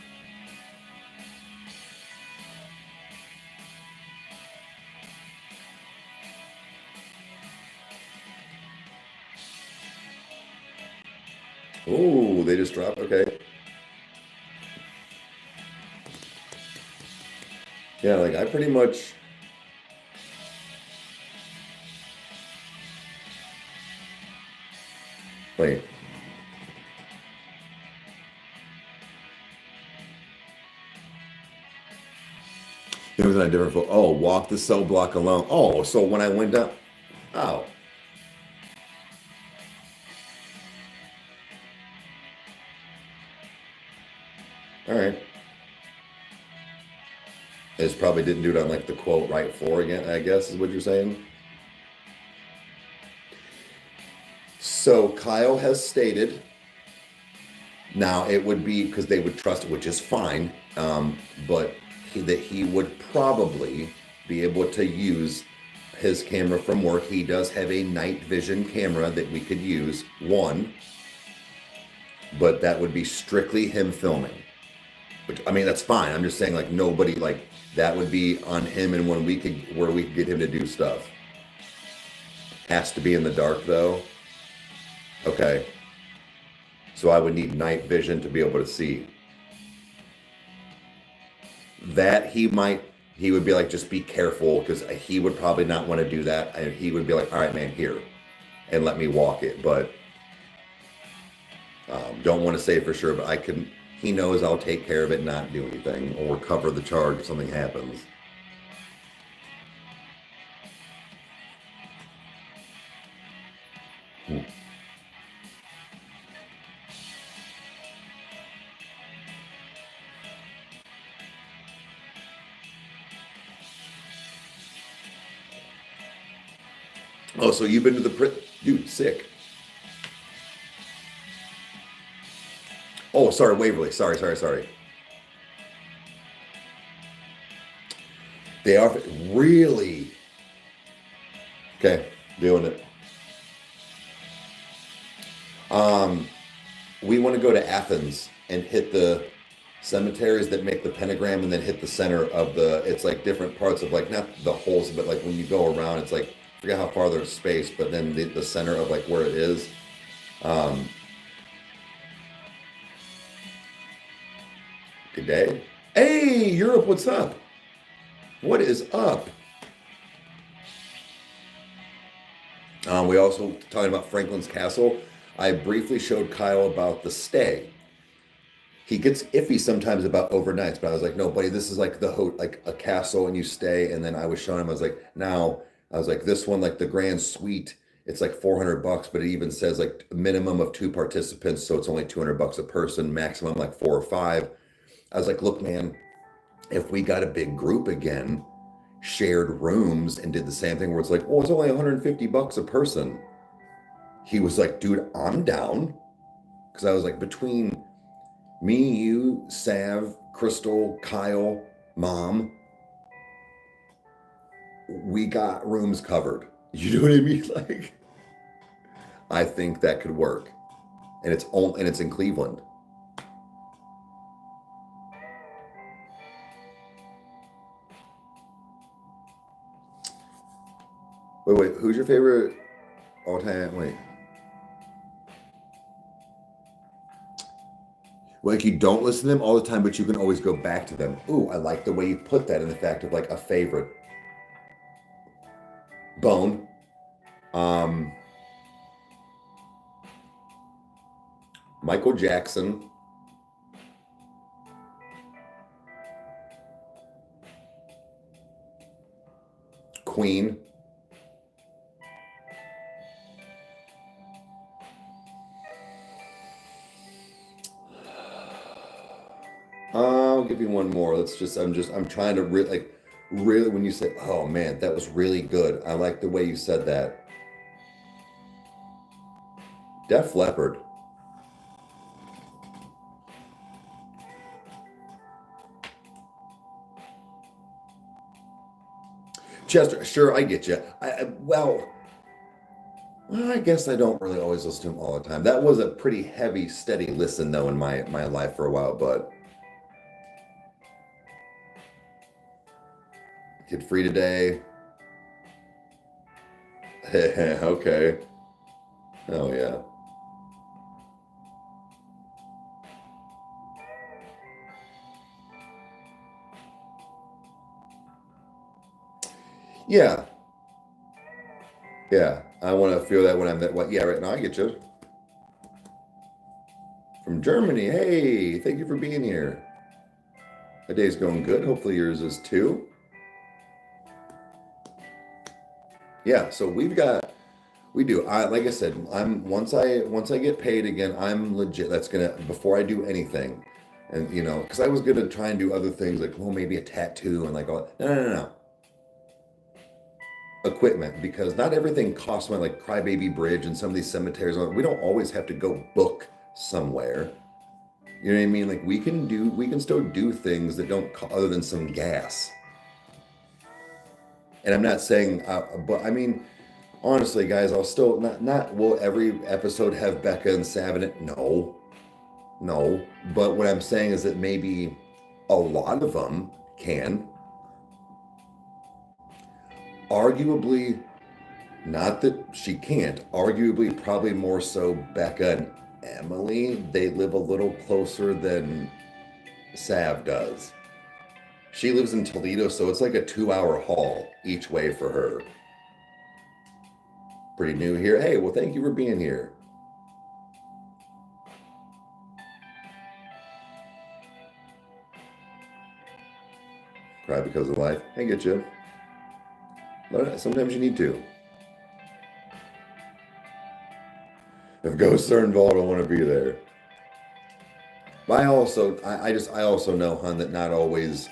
Oh, they just dropped. Okay. Yeah, like I pretty much. Wait. It was on a different phone. Oh, walk the cell block alone. Oh, so when I went down. Oh. All right. I just probably didn't do it on like the quote right floor again, I guess is what you're saying. So Kyle has stated, now it would be because they would trust, which is fine, but that he would probably be able to use his camera from work. He does have a night vision camera that we could use, one, but that would be strictly him filming. Which, I mean, that's fine. I'm just saying, like, nobody, like, that would be on him and when we could, where we could get him to do stuff. Has to be in the dark though. Okay. So I would need night vision to be able to see. That he would be like, just be careful, because he would probably not want to do that. And he would be like, all right, man, here, and let me walk it. But don't want to say for sure, but he knows I'll take care of it, not do anything, or cover the charge if something happens. Oh, so you've been to the dude, sick. Oh, sorry, Waverly. Sorry. They are really okay. Doing it. We want to go to Athens and hit the cemeteries that make the pentagram, and then hit the center of it's like different parts of, like, not the holes, but like when you go around, it's like, I forget how far there's space, but then the center of like where it is. Good day. Hey, Europe, what's up? What is up? We also talking about Franklin's Castle. I briefly showed Kyle about the stay. He gets iffy sometimes about overnights, but I was like, no, buddy, this is like like a castle, and you stay. And then I was showing him, I was like, this one, like the grand suite, it's like $400, but it even says like a minimum of 2 participants, so it's only $200 a person, maximum like 4 or 5. I was like, look, man, if we got a big group again, shared rooms, and did the same thing where it's like, oh, it's only $150 a person. He was like, dude, I'm down. Because I was like, between me, you, Sav, Crystal, Kyle, Mom, we got rooms covered. You know what I mean? Like, I think that could work. And it's in Cleveland. Wait, who's your favorite all-time? Wait. Like, you don't listen to them all the time, but you can always go back to them. Ooh, I like the way you put that in the fact of like a favorite. Bone. Michael Jackson. Queen. I'll give you one more. I'm trying to really, when you say, oh man, that was really good. I like the way you said that. Def Leppard. Chester, sure, I get you. Well, I guess I don't really always listen to him all the time. That was a pretty heavy, steady listen though in my life for a while, but Kid Free Today. Okay. Oh yeah. Yeah. Yeah. I want to feel that when I'm that. What? Yeah. Right now, I get you. From Germany. Hey, thank you for being here. The day's going good. Hopefully yours is too. Yeah. So we do. Like I said, once I get paid again, I'm legit. That's before I do anything, and because I was gonna try and do other things like, well, maybe a tattoo and like all. No. Equipment, because not everything costs money. Like Crybaby Bridge and some of these cemeteries, we don't always have to go book somewhere. You know what I mean? Like we can still do things that don't other than some gas. And I'm not saying, but I mean, honestly, guys, I'll still not will every episode have Becca and Sav in it? No. But what I'm saying is that maybe a lot of them can. Arguably, Not that she can't. Arguably, probably more so Becca and Emily. They live a little closer than Sav does. She lives in Toledo, so it's like a 2-hour haul each way for her. Pretty new here. Hey, well, thank you for being here. Cry because of life. I get you. Sometimes you need to. If ghosts are involved, I want to be there. But I also know, hun, that not always.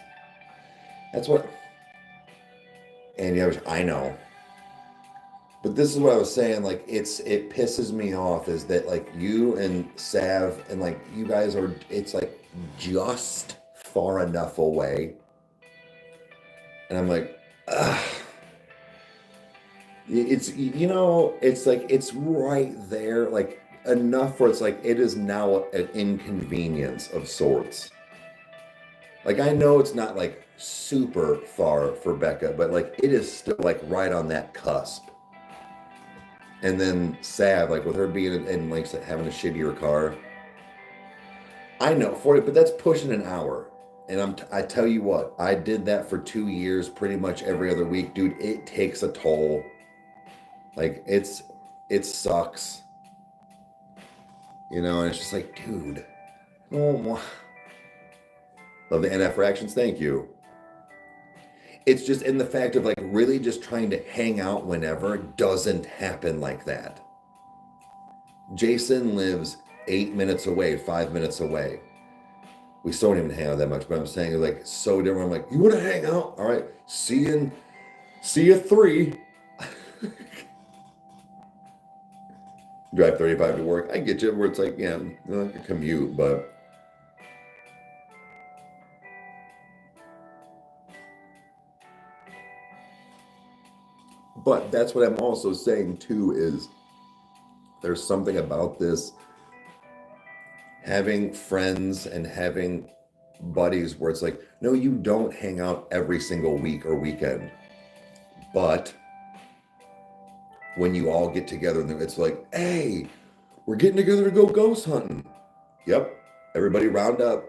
That's what. And yeah, I know. But this is what I was saying. Like, it pisses me off is that like you and Sav and like you guys are. It's like just far enough away, and I'm like, ugh. It's it's like it's right there, like enough where it's like it is now an inconvenience of sorts. Like I know it's not like super far for Becca, but like it is still like right on that cusp. And then Sav, like with her being in like having a shittier car. I know 40, but that's pushing an hour. And I tell you what, I did that for 2 years, pretty much every other week, dude. It takes a toll. Like it sucks, and it's just like, dude, oh my. Love the NF reactions, thank you. It's just in the fact of like really just trying to hang out whenever doesn't happen like that. Jason lives 8 minutes away, 5 minutes away. We still don't even hang out that much, but I'm saying it's like so different. I'm like, you want to hang out? All right, see you 3. Drive 35 to work. I get you where it's like, yeah, like a commute, but that's what I'm also saying too is there's something about this having friends and having buddies where it's like, no, you don't hang out every single week or weekend. But when you all get together, it's like, hey, we're getting together to go ghost hunting. Yep. Everybody round up,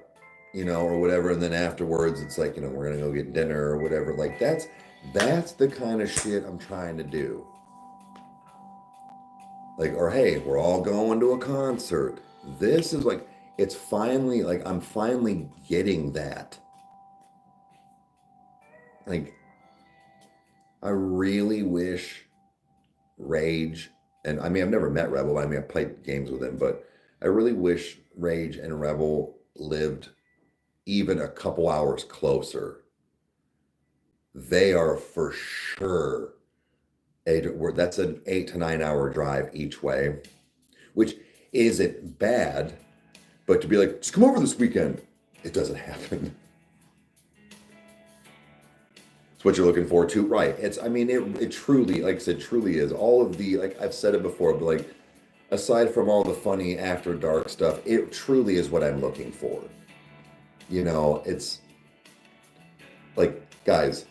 or whatever. And then afterwards, it's like, we're going to go get dinner or whatever. Like that's the kind of shit I'm trying to do. Like, or hey, we're all going to a concert. This is like, it's finally, like, I'm finally getting that. Like, I really wish Rage, and I mean, I've never met Rebel. I mean, I've played games with him, but I really wish Rage and Rebel lived even a couple hours closer. They are for sure that's an 8 to 9 hour drive each way, which isn't bad, but to be like, just come over this weekend, it doesn't happen. It's what you're looking forward to, right? It truly, like I said, truly is. All of the, like I've said it before, but like aside from all the funny after dark stuff, it truly is what I'm looking for. It's like, guys,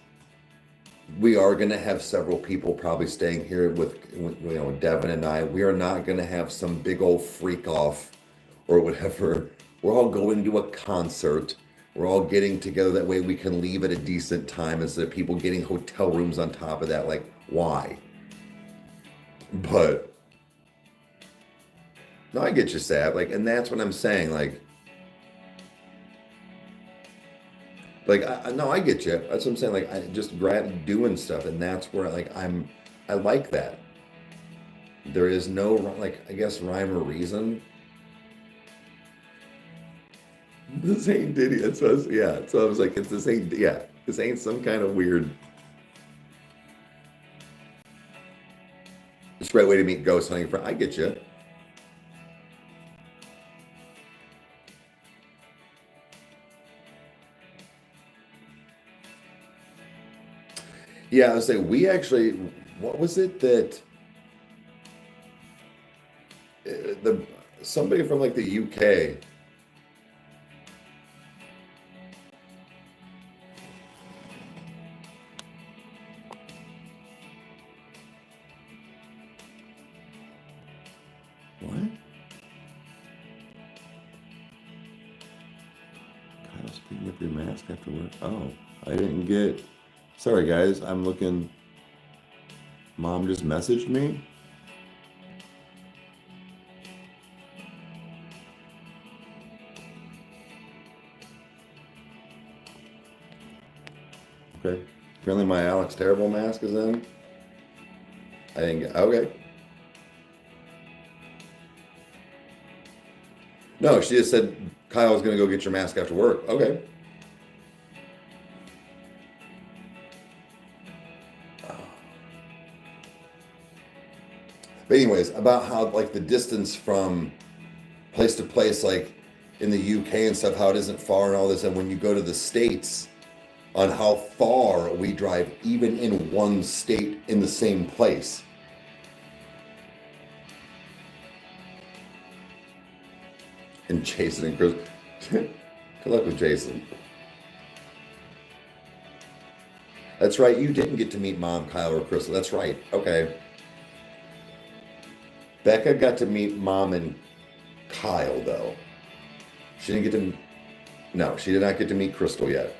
we are going to have several people probably staying here with Devin and I. We are not going to have some big old freak off or whatever. We're all going to a concert. We're all getting together. That way we can leave at a decent time instead of people getting hotel rooms on top of that. Like, why? But no, I get you, Sav. Like, and that's what I'm saying. Like, no, I get you. That's what I'm saying. Like, I just doing stuff, and that's where like I like that. There is no like, I guess, rhyme or reason. This ain't Diddy. That's what yeah. So I was like, this ain't this ain't some kind of weird. It's a great way to meet ghost hunting friend. I get you. Yeah, I was saying we actually. What was it that the somebody from like the UK. What? Kyle's picking up your mask after work. Oh, I didn't get. Sorry, guys. I'm looking. Mom just messaged me. Okay. Apparently my Alex Terrible mask is in. I didn't get. Okay. No, she just said Kyle was going to go get your mask after work. Okay. But anyways, about how like the distance from place to place, like in the UK and stuff, how it isn't far and all this, and when you go to the States, on how far we drive, even in one state in the same place. And Jason and Chris. Good luck with Jason. That's right, you didn't get to meet Mom, Kyle, or Crystal. That's right. Okay. Becca got to meet Mom and Kyle, though. She didn't get to. No, she did not get to meet Crystal yet.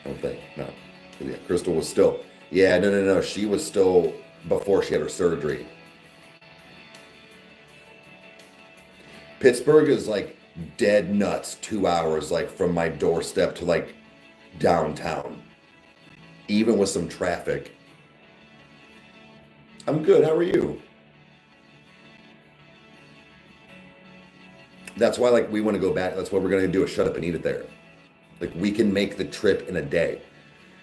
I don't think. No. Yeah, Crystal was still. Yeah, no. She was still before she had her surgery. Pittsburgh is like dead nuts 2 hours, like from my doorstep to like downtown, even with some traffic. I'm good. How are you? That's why, like, we want to go back. That's why we're going to do a shut up and eat it there. Like, we can make the trip in a day.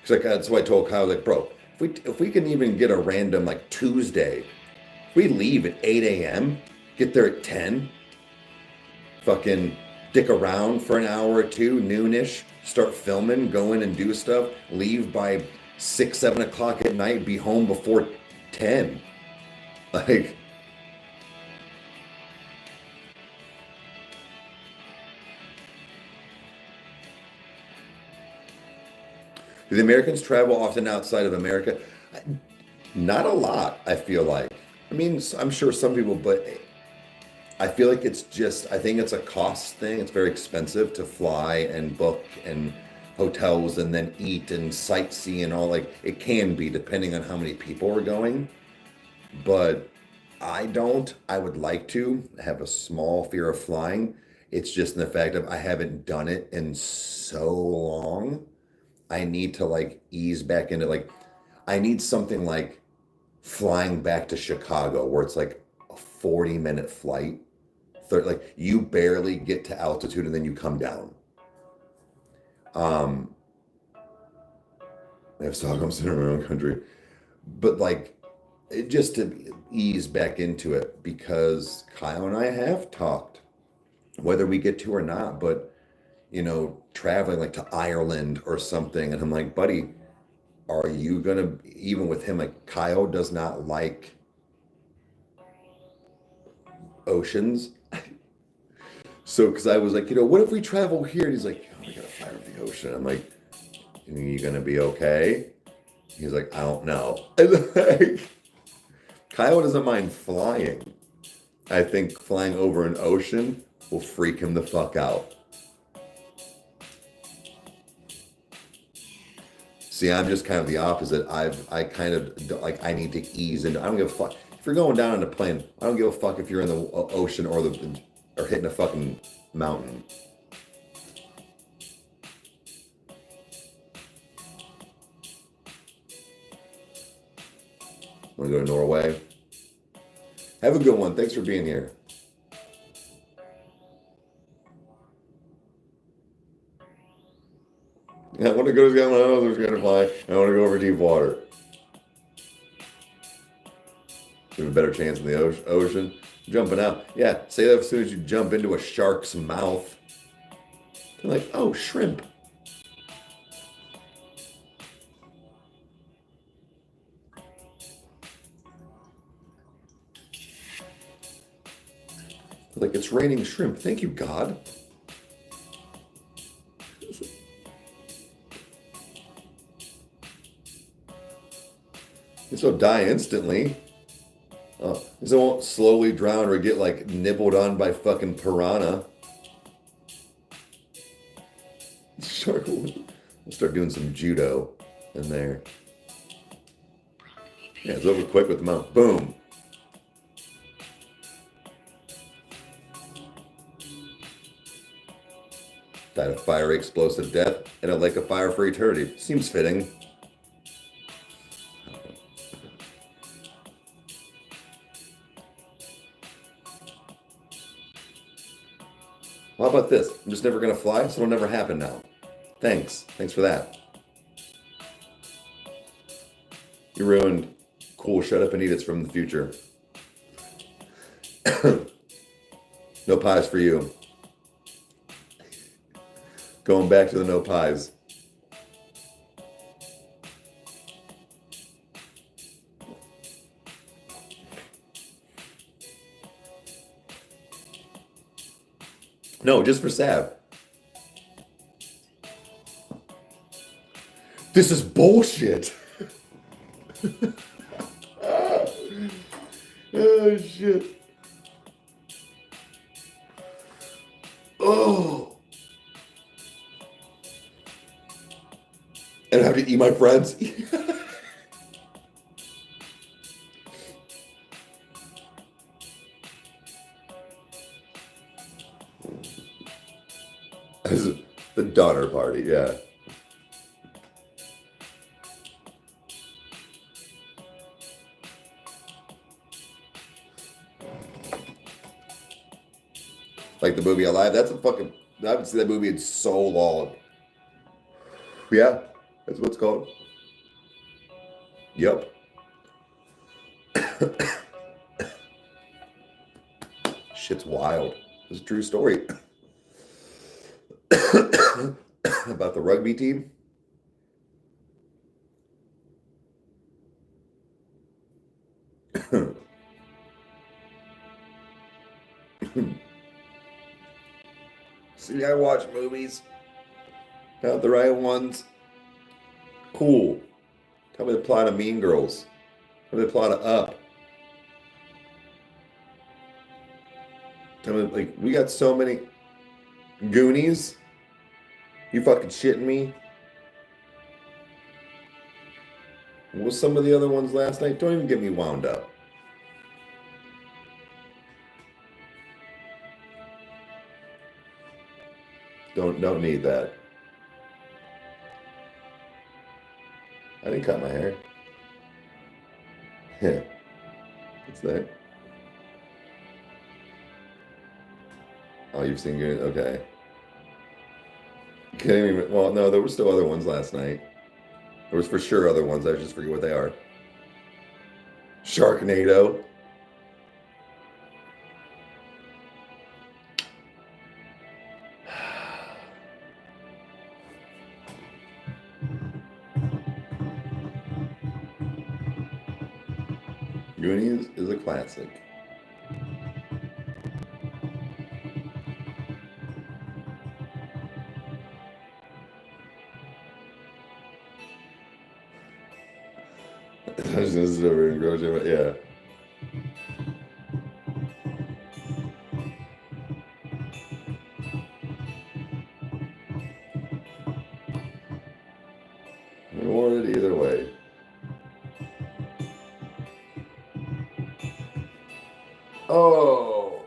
It's like, that's why I told Kyle, like, bro, if we can even get a random, like, Tuesday, if we leave at 8 a.m., get there at 10, fucking dick around for an hour or two, noonish, start filming, go in and do stuff, leave by 6, 7 o'clock at night, be home before 10. Like, do the Americans travel often outside of America? Not a lot, I feel like. I mean, I'm sure some people, but I feel like it's just, I think it's a cost thing. It's very expensive to fly and book and hotels and then eat and sightsee and all. Like, it can be depending on how many people are going. But I don't. I would like to have a small fear of flying. It's just in the fact of I haven't done it in so long. I need to like ease back into like I need something like flying back to Chicago where it's like a 40-minute flight. Like you barely get to altitude and then you come down. Um, I have Stockholm in my own country, but like it just to ease back into it because Kyle and I have talked, whether we get to or not, but traveling like to Ireland or something, and I'm like, buddy, are you gonna even with him like Kyle does not like oceans. So because I was like, what if we travel here? And he's like, oh, we gotta fly over the ocean. I'm like, are you gonna be okay? He's like, I don't know. Like, Kyle doesn't mind flying. I think flying over an ocean will freak him the fuck out. See, I'm just kind of the opposite. I kind of like I need to ease into. I don't give a fuck if you're going down on a plane. I don't give a fuck if you're in the ocean or hitting a fucking mountain. Want to go to Norway? Have a good one. Thanks for being here. Yeah, I want to go to the island. There's going to fly. I want to go over deep water. You have a better chance in the ocean. Jumping out. Yeah, say that as soon as you jump into a shark's mouth. They're like, oh, shrimp. They're like, it's raining shrimp. Thank you, God. This will die instantly. So it won't slowly drown or get like nibbled on by fucking piranha. Shark will start doing some judo in there. Yeah, it's over quick with the mouth. Boom. Died a fiery explosive death in a lake of fire for eternity. Seems fitting. How about this? I'm just never gonna fly, so it'll never happen now. Thanks. Thanks for that. You ruined cool shut up and eat it's from the future. No pies for you. Going back to the no pies. No, just for Sav. This is bullshit. Oh, shit. Oh. And I have to eat my friends. The daughter party, yeah. Like the movie Alive, that's a fucking, I haven't seen that movie in so long. Yeah, that's what it's called. Yep. Shit's wild. It's a true story. About the rugby team. See, I watch movies. Not the right ones. Cool. Tell me the plot of Mean Girls. Tell me the plot of Up. Tell me, like, we got so many Goonies. You fucking shitting me? What was some of the other ones last night? Don't even get me wound up. Don't need that. I didn't cut my hair. Yeah. What's that? Oh, you've seen good. Okay. Can't even, well, no, there were still other ones last night. There was for sure other ones. I just forget what they are. Sharknado. Goonies is a classic. This is over in Grojo, yeah. We want it either way. Oh.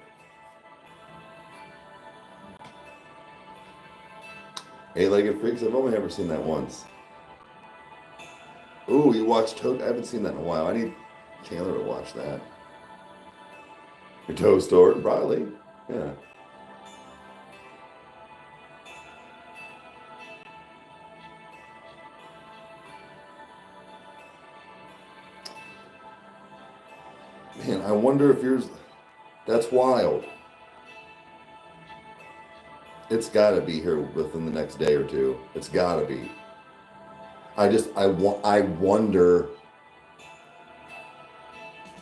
Eight-Legged Freaks? I've only ever seen that once. Ooh, you watched Toad? I haven't seen that in a while. I need Chandler to watch that. Your Toe Store? Probably. Yeah. Man, I wonder if yours... That's wild. It's got to be here within the next day or two. It's got to be. I wonder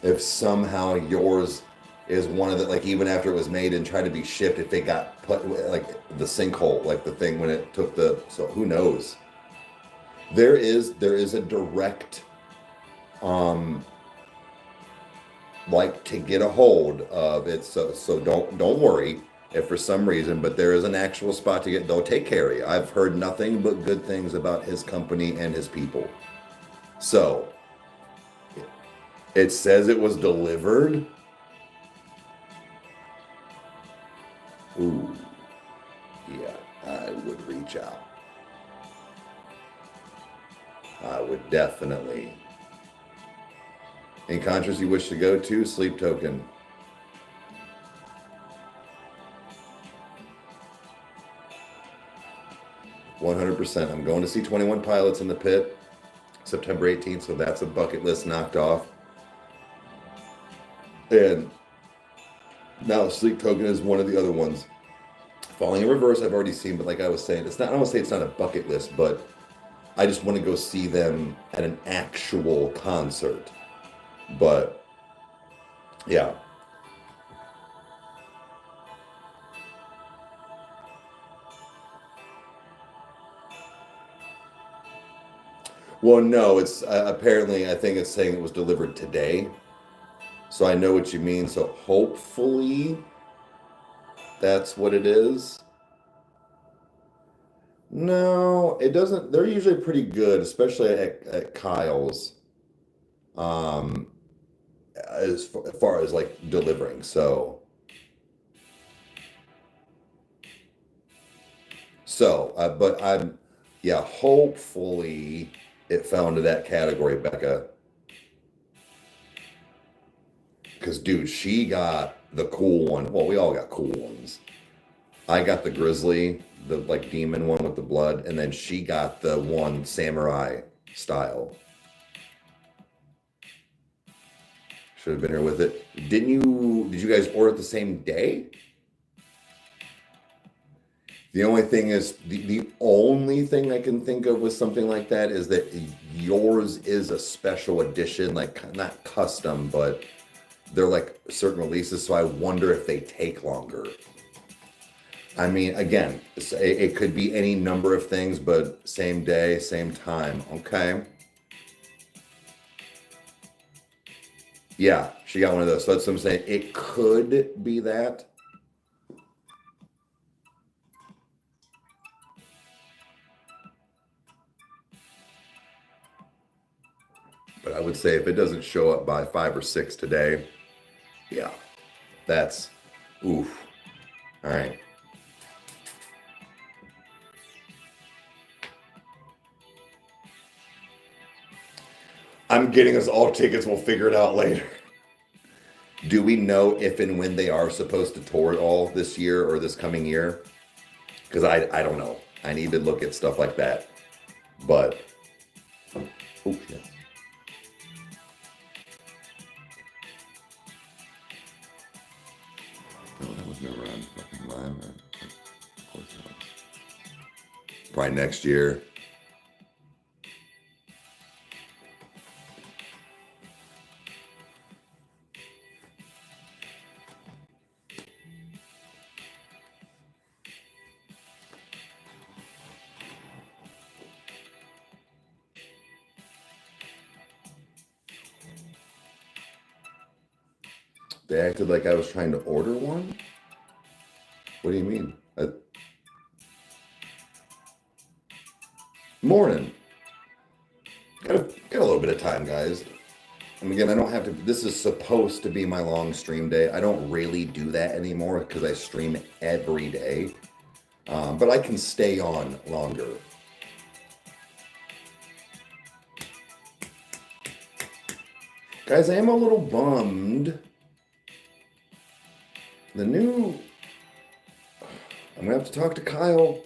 if somehow yours is one of the, like, even after it was made and tried to be shipped, if they got put, like, the sinkhole, like the thing when it took the, so who knows? There is a direct, like to get a hold of it. So don't worry if for some reason, but there is an actual spot to get. They'll take care of you. I've heard nothing but good things about his company and his people. So it says it was delivered. Ooh, yeah, I would reach out. I would definitely. Any concerts you wish to go to? Sleep Token. %. I'm going to see 21 Pilots in the Pit September 18th, so that's a bucket list knocked off. And now Sleep Token is one of the other ones. Falling in Reverse I've already seen, but like I was saying, it's not. I don't want to say it's not a bucket list, but I just want to go see them at an actual concert. But yeah. Well, no, it's apparently, I think it's saying it was delivered today. So I know what you mean. So hopefully that's what it is. No, it doesn't. They're usually pretty good, especially at Kyle's, um, as far as like delivering. But yeah, hopefully it fell into that category, Becca. Because, dude, she got the cool one. Well, we all got cool ones. I got the grizzly, the like demon one with the blood, and then she got the one samurai style. Should have been here with it. Did you guys order it the same day? The only thing is, the only thing I can think of with something like that is that yours is a special edition, like not custom, but they're like certain releases. So I wonder if they take longer. I mean, again, it could be any number of things, but same day, same time. Okay. Yeah, she got one of those. So that's what I'm saying. It could be that. But I would say if it doesn't show up by 5 or 6 today, yeah, that's oof. All right. I'm getting us all tickets. We'll figure it out later. Do we know if and when they are supposed to tour it all this year or this coming year? Because I don't know. I need to look at stuff like that. But, oh, yeah. No, that was never on fucking live. Of course it was. Probably next year. They acted like I was trying to order one? What do you mean? Morning. Got a little bit of time, guys. And again, I don't have to. This is supposed to be my long stream day. I don't really do that anymore because I stream every day. But I can stay on longer. Guys, I am a little bummed. I'm going to have to talk to Kyle,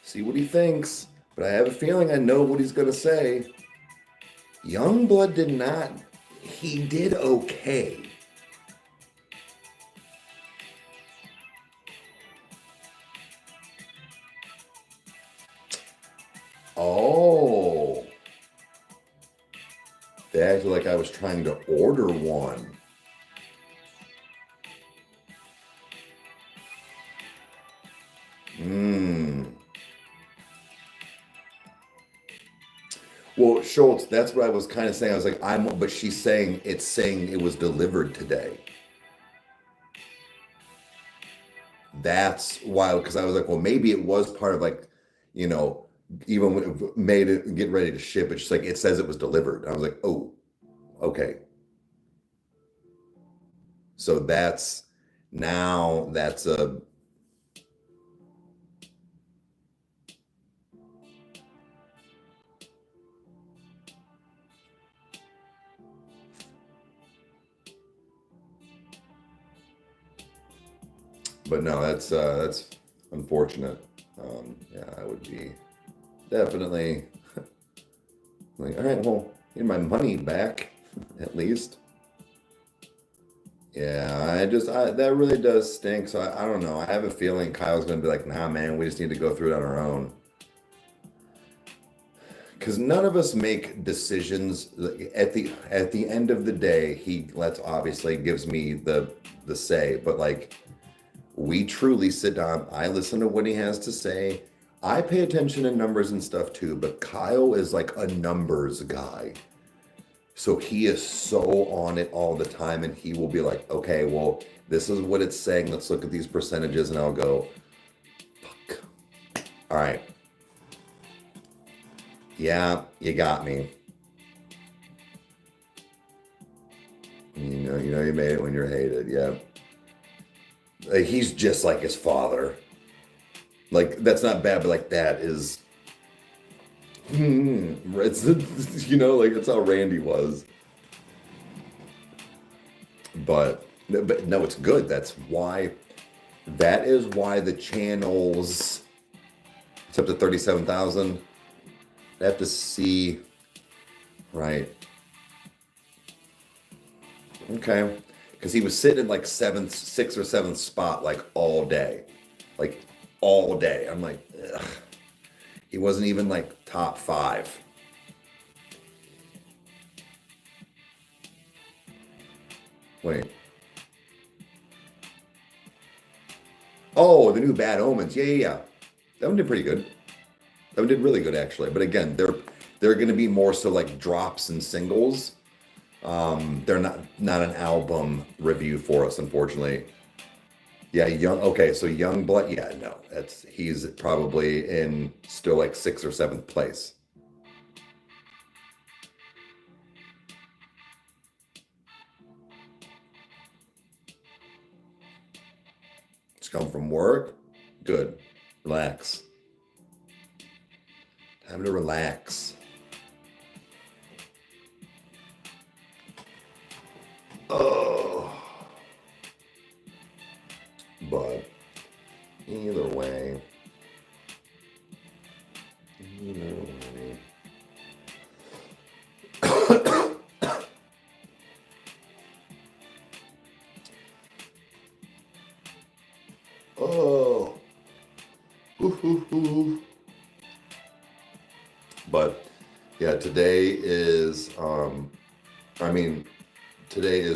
see what he thinks. But I have a feeling I know what he's going to say. Youngblood did not. He did okay. Oh. They acted like I was trying to order one. Well, Schultz, that's what I was kind of saying. I was like, but she's saying it was delivered today. That's why, because I was like, well, maybe it was part of like, you know, even when it made it get ready to ship. It's just like it says it was delivered. I was like, oh, okay. So that's a, but no, that's unfortunate. Yeah, I would be definitely like, all right, well, get my money back at least. Yeah, that really does stink. So I don't know. I have a feeling Kyle's gonna be like, nah, man, we just need to go through it on our own. Because none of us make decisions at the end of the day. He lets obviously gives me the say, but like we truly sit down. I listen to what he has to say. I pay attention to numbers and stuff too, but Kyle is like a numbers guy. So he is so on it all the time, and he will be like, okay, well, this is what it's saying. Let's look at these percentages, and I'll go, fuck. All right. Yeah, you got me. You made it when you're hated. Yeah. Like, he's just like his father. Like, that's not bad, but like that is it's like that's how Randy was. But no, it's good. That is why the channels, it's up to 37,000. I have to see, right? Okay, because he was sitting in like sixth or seventh spot like all day, like all day. I'm like, ugh. He wasn't even like top 5. Wait. Oh, the new Bad Omens. Yeah, yeah, yeah. That one did pretty good. That one did really good actually. But again, they're going to be more so like drops and singles. They're not an album review for us, unfortunately. Yeah, okay, so Young Blood. Yeah, no, he's probably in still like 6th or 7th place. Just come from work. Good. Relax. Time to relax. Oh. But either way. Oh. But yeah, today is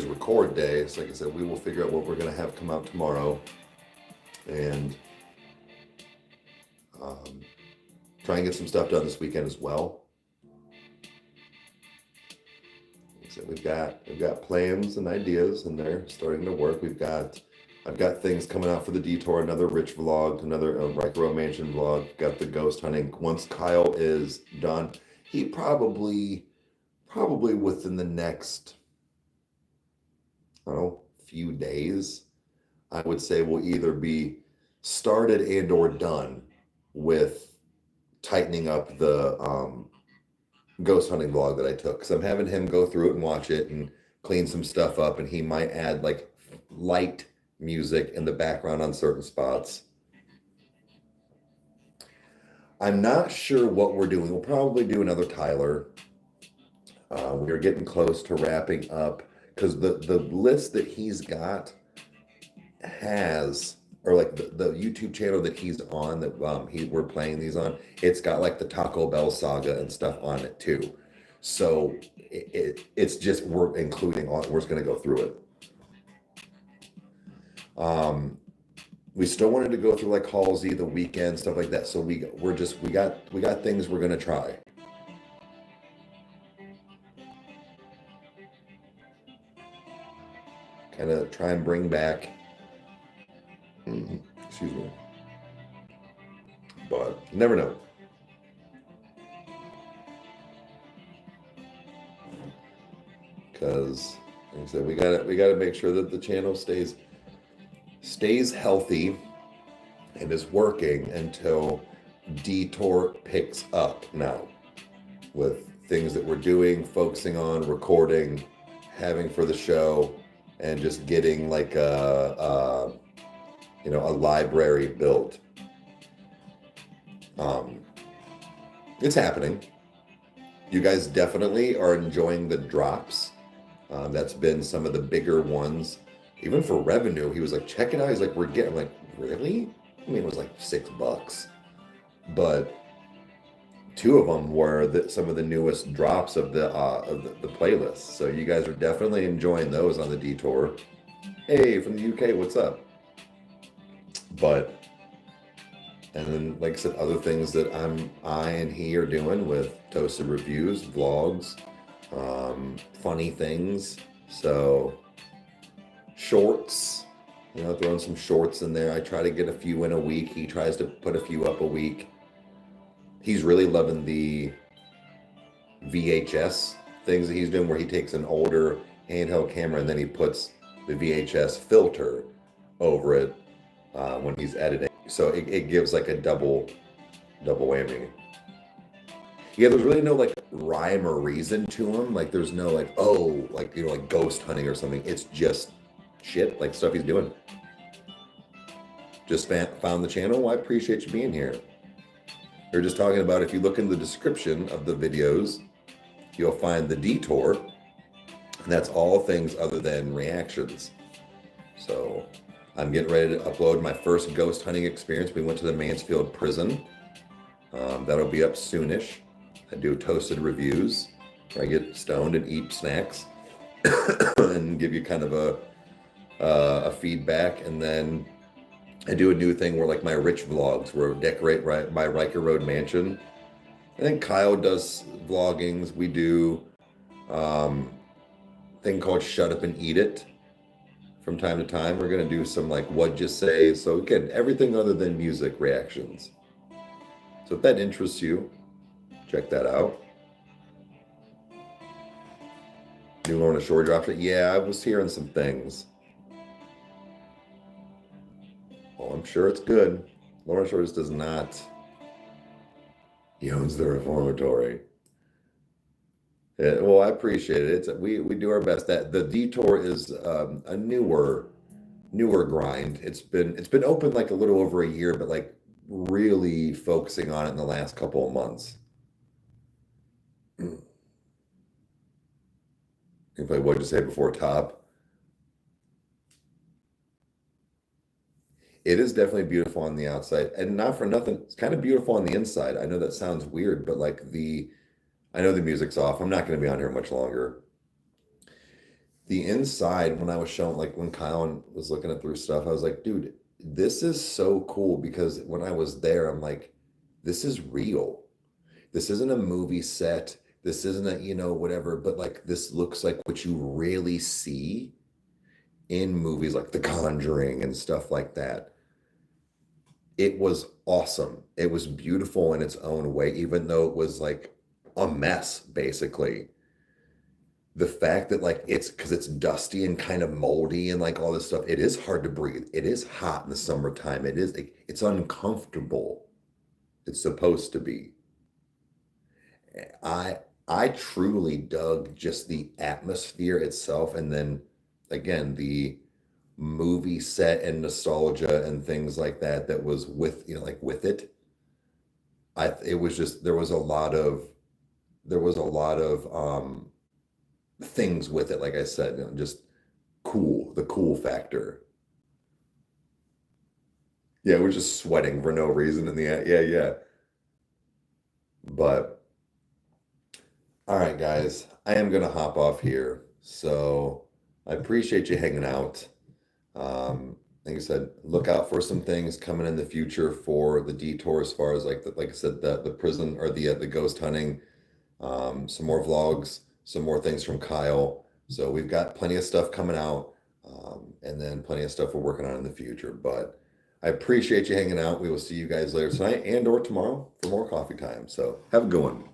record day. So like I said, we will figure out what we're going to have come out tomorrow and try and get some stuff done this weekend as well. Like I said, we've got plans and ideas, and they're starting to work. I've got things coming out for the detour, another Rich vlog, another Rykerroad Mansion vlog. Got the ghost hunting. Once Kyle is done, he probably within the next, I don't know, few days, I would say will either be started and or done with tightening up the ghost hunting vlog that I took. Because I'm having him go through it and watch it and clean some stuff up, and he might add like light music in the background on certain spots. I'm not sure what we're doing. We'll probably do another Tyler. We're getting close to wrapping up because the list that he's got has, or like the YouTube channel that he's on, that we're playing these on, it's got like the Taco Bell saga and stuff on it too. So it's just, we're including all, we're just going to go through it. We still wanted to go through like Halsey, the weekend, stuff like that. So we got things we're gonna try. kind of try and bring back. Excuse me. But you never know. Because like I said, we gotta make sure that the channel stays healthy and is working until Detour picks up now with things that we're doing, focusing on, recording, having for the show, and just getting like a library built. It's happening. You guys definitely are enjoying the drops. That's been some of the bigger ones. Even for revenue, he was like, check it out. He's like, we're getting, I'm like, really? I mean, it was like $6. But two of them were some of the newest drops of the playlist. So you guys are definitely enjoying those on the Detour. Hey, from the UK, what's up? But, and then, like I said, other things that I and he are doing with Toasted Reviews, vlogs, funny things. So, shorts, throwing some shorts in there. I try to get a few in a week. He tries to put a few up a week. He's really loving the VHS things that he's doing, where he takes an older handheld camera and then he puts the VHS filter over it when he's editing. So it gives like a double whammy. Yeah, there's really no like rhyme or reason to him. Like there's no like, oh, like, like ghost hunting or something. It's just shit, like stuff he's doing. Just found the channel. Well, I appreciate you being here. We're just talking about, if you look in the description of the videos, you'll find the Detour, and that's all things other than reactions. So I'm getting ready to upload my first ghost hunting experience. We went to the Mansfield prison. That'll be up soonish. I do Toasted Reviews, where I get stoned and eat snacks and give you kind of a feedback. And then I do a new thing where, like, my rich vlogs, where I decorate my Rykerroad mansion. I think Kyle does vloggings. We do thing called Shut Up and Eat It from time to time. We're going to do some like What'd You Say? So again, everything other than music reactions. So if that interests you, check that out. New Lorna Shore dropped it. Yeah, I was hearing some things. Well, I'm sure it's good. Lorna Shore just does not. He owns the reformatory. Yeah, well, I appreciate it. We do our best. That the Detour is a newer grind. It's been open like a little over a year, but like really focusing on it in the last couple of months. If I would just say before top, it is definitely beautiful on the outside, and not for nothing, it's kind of beautiful on the inside. I know that sounds weird, but like I know the music's off. I'm not going to be on here much longer. The inside, when I was showing, like when Kyle was looking at through stuff, I was like, dude, this is so cool, because when I was there, I'm like, this is real. This isn't a movie set. This isn't a, whatever, but like this looks like what you really see in movies like The Conjuring and stuff like that. It was awesome. It was beautiful in its own way, even though it was like a mess, basically. The fact that like it's because it's dusty and kind of moldy and like all this stuff, it is hard to breathe. It is hot in the summertime. It's uncomfortable. It's supposed to be. I truly dug just the atmosphere itself, and then again the movie set and nostalgia and things like that was with like with it. It was just there was a lot of things with it, like I said, just cool, the cool factor. Yeah, we're just sweating for no reason in the end. Yeah. But all right, guys, I am gonna hop off here. So I appreciate you hanging out. Like I said, look out for some things coming in the future for the Detour, as far as like I said, the prison or the ghost hunting, some more vlogs, some more things from Kyle. So we've got plenty of stuff coming out. And then plenty of stuff we're working on in the future. But I appreciate you hanging out. We will see you guys later tonight and or tomorrow for more coffee time. So have a good one.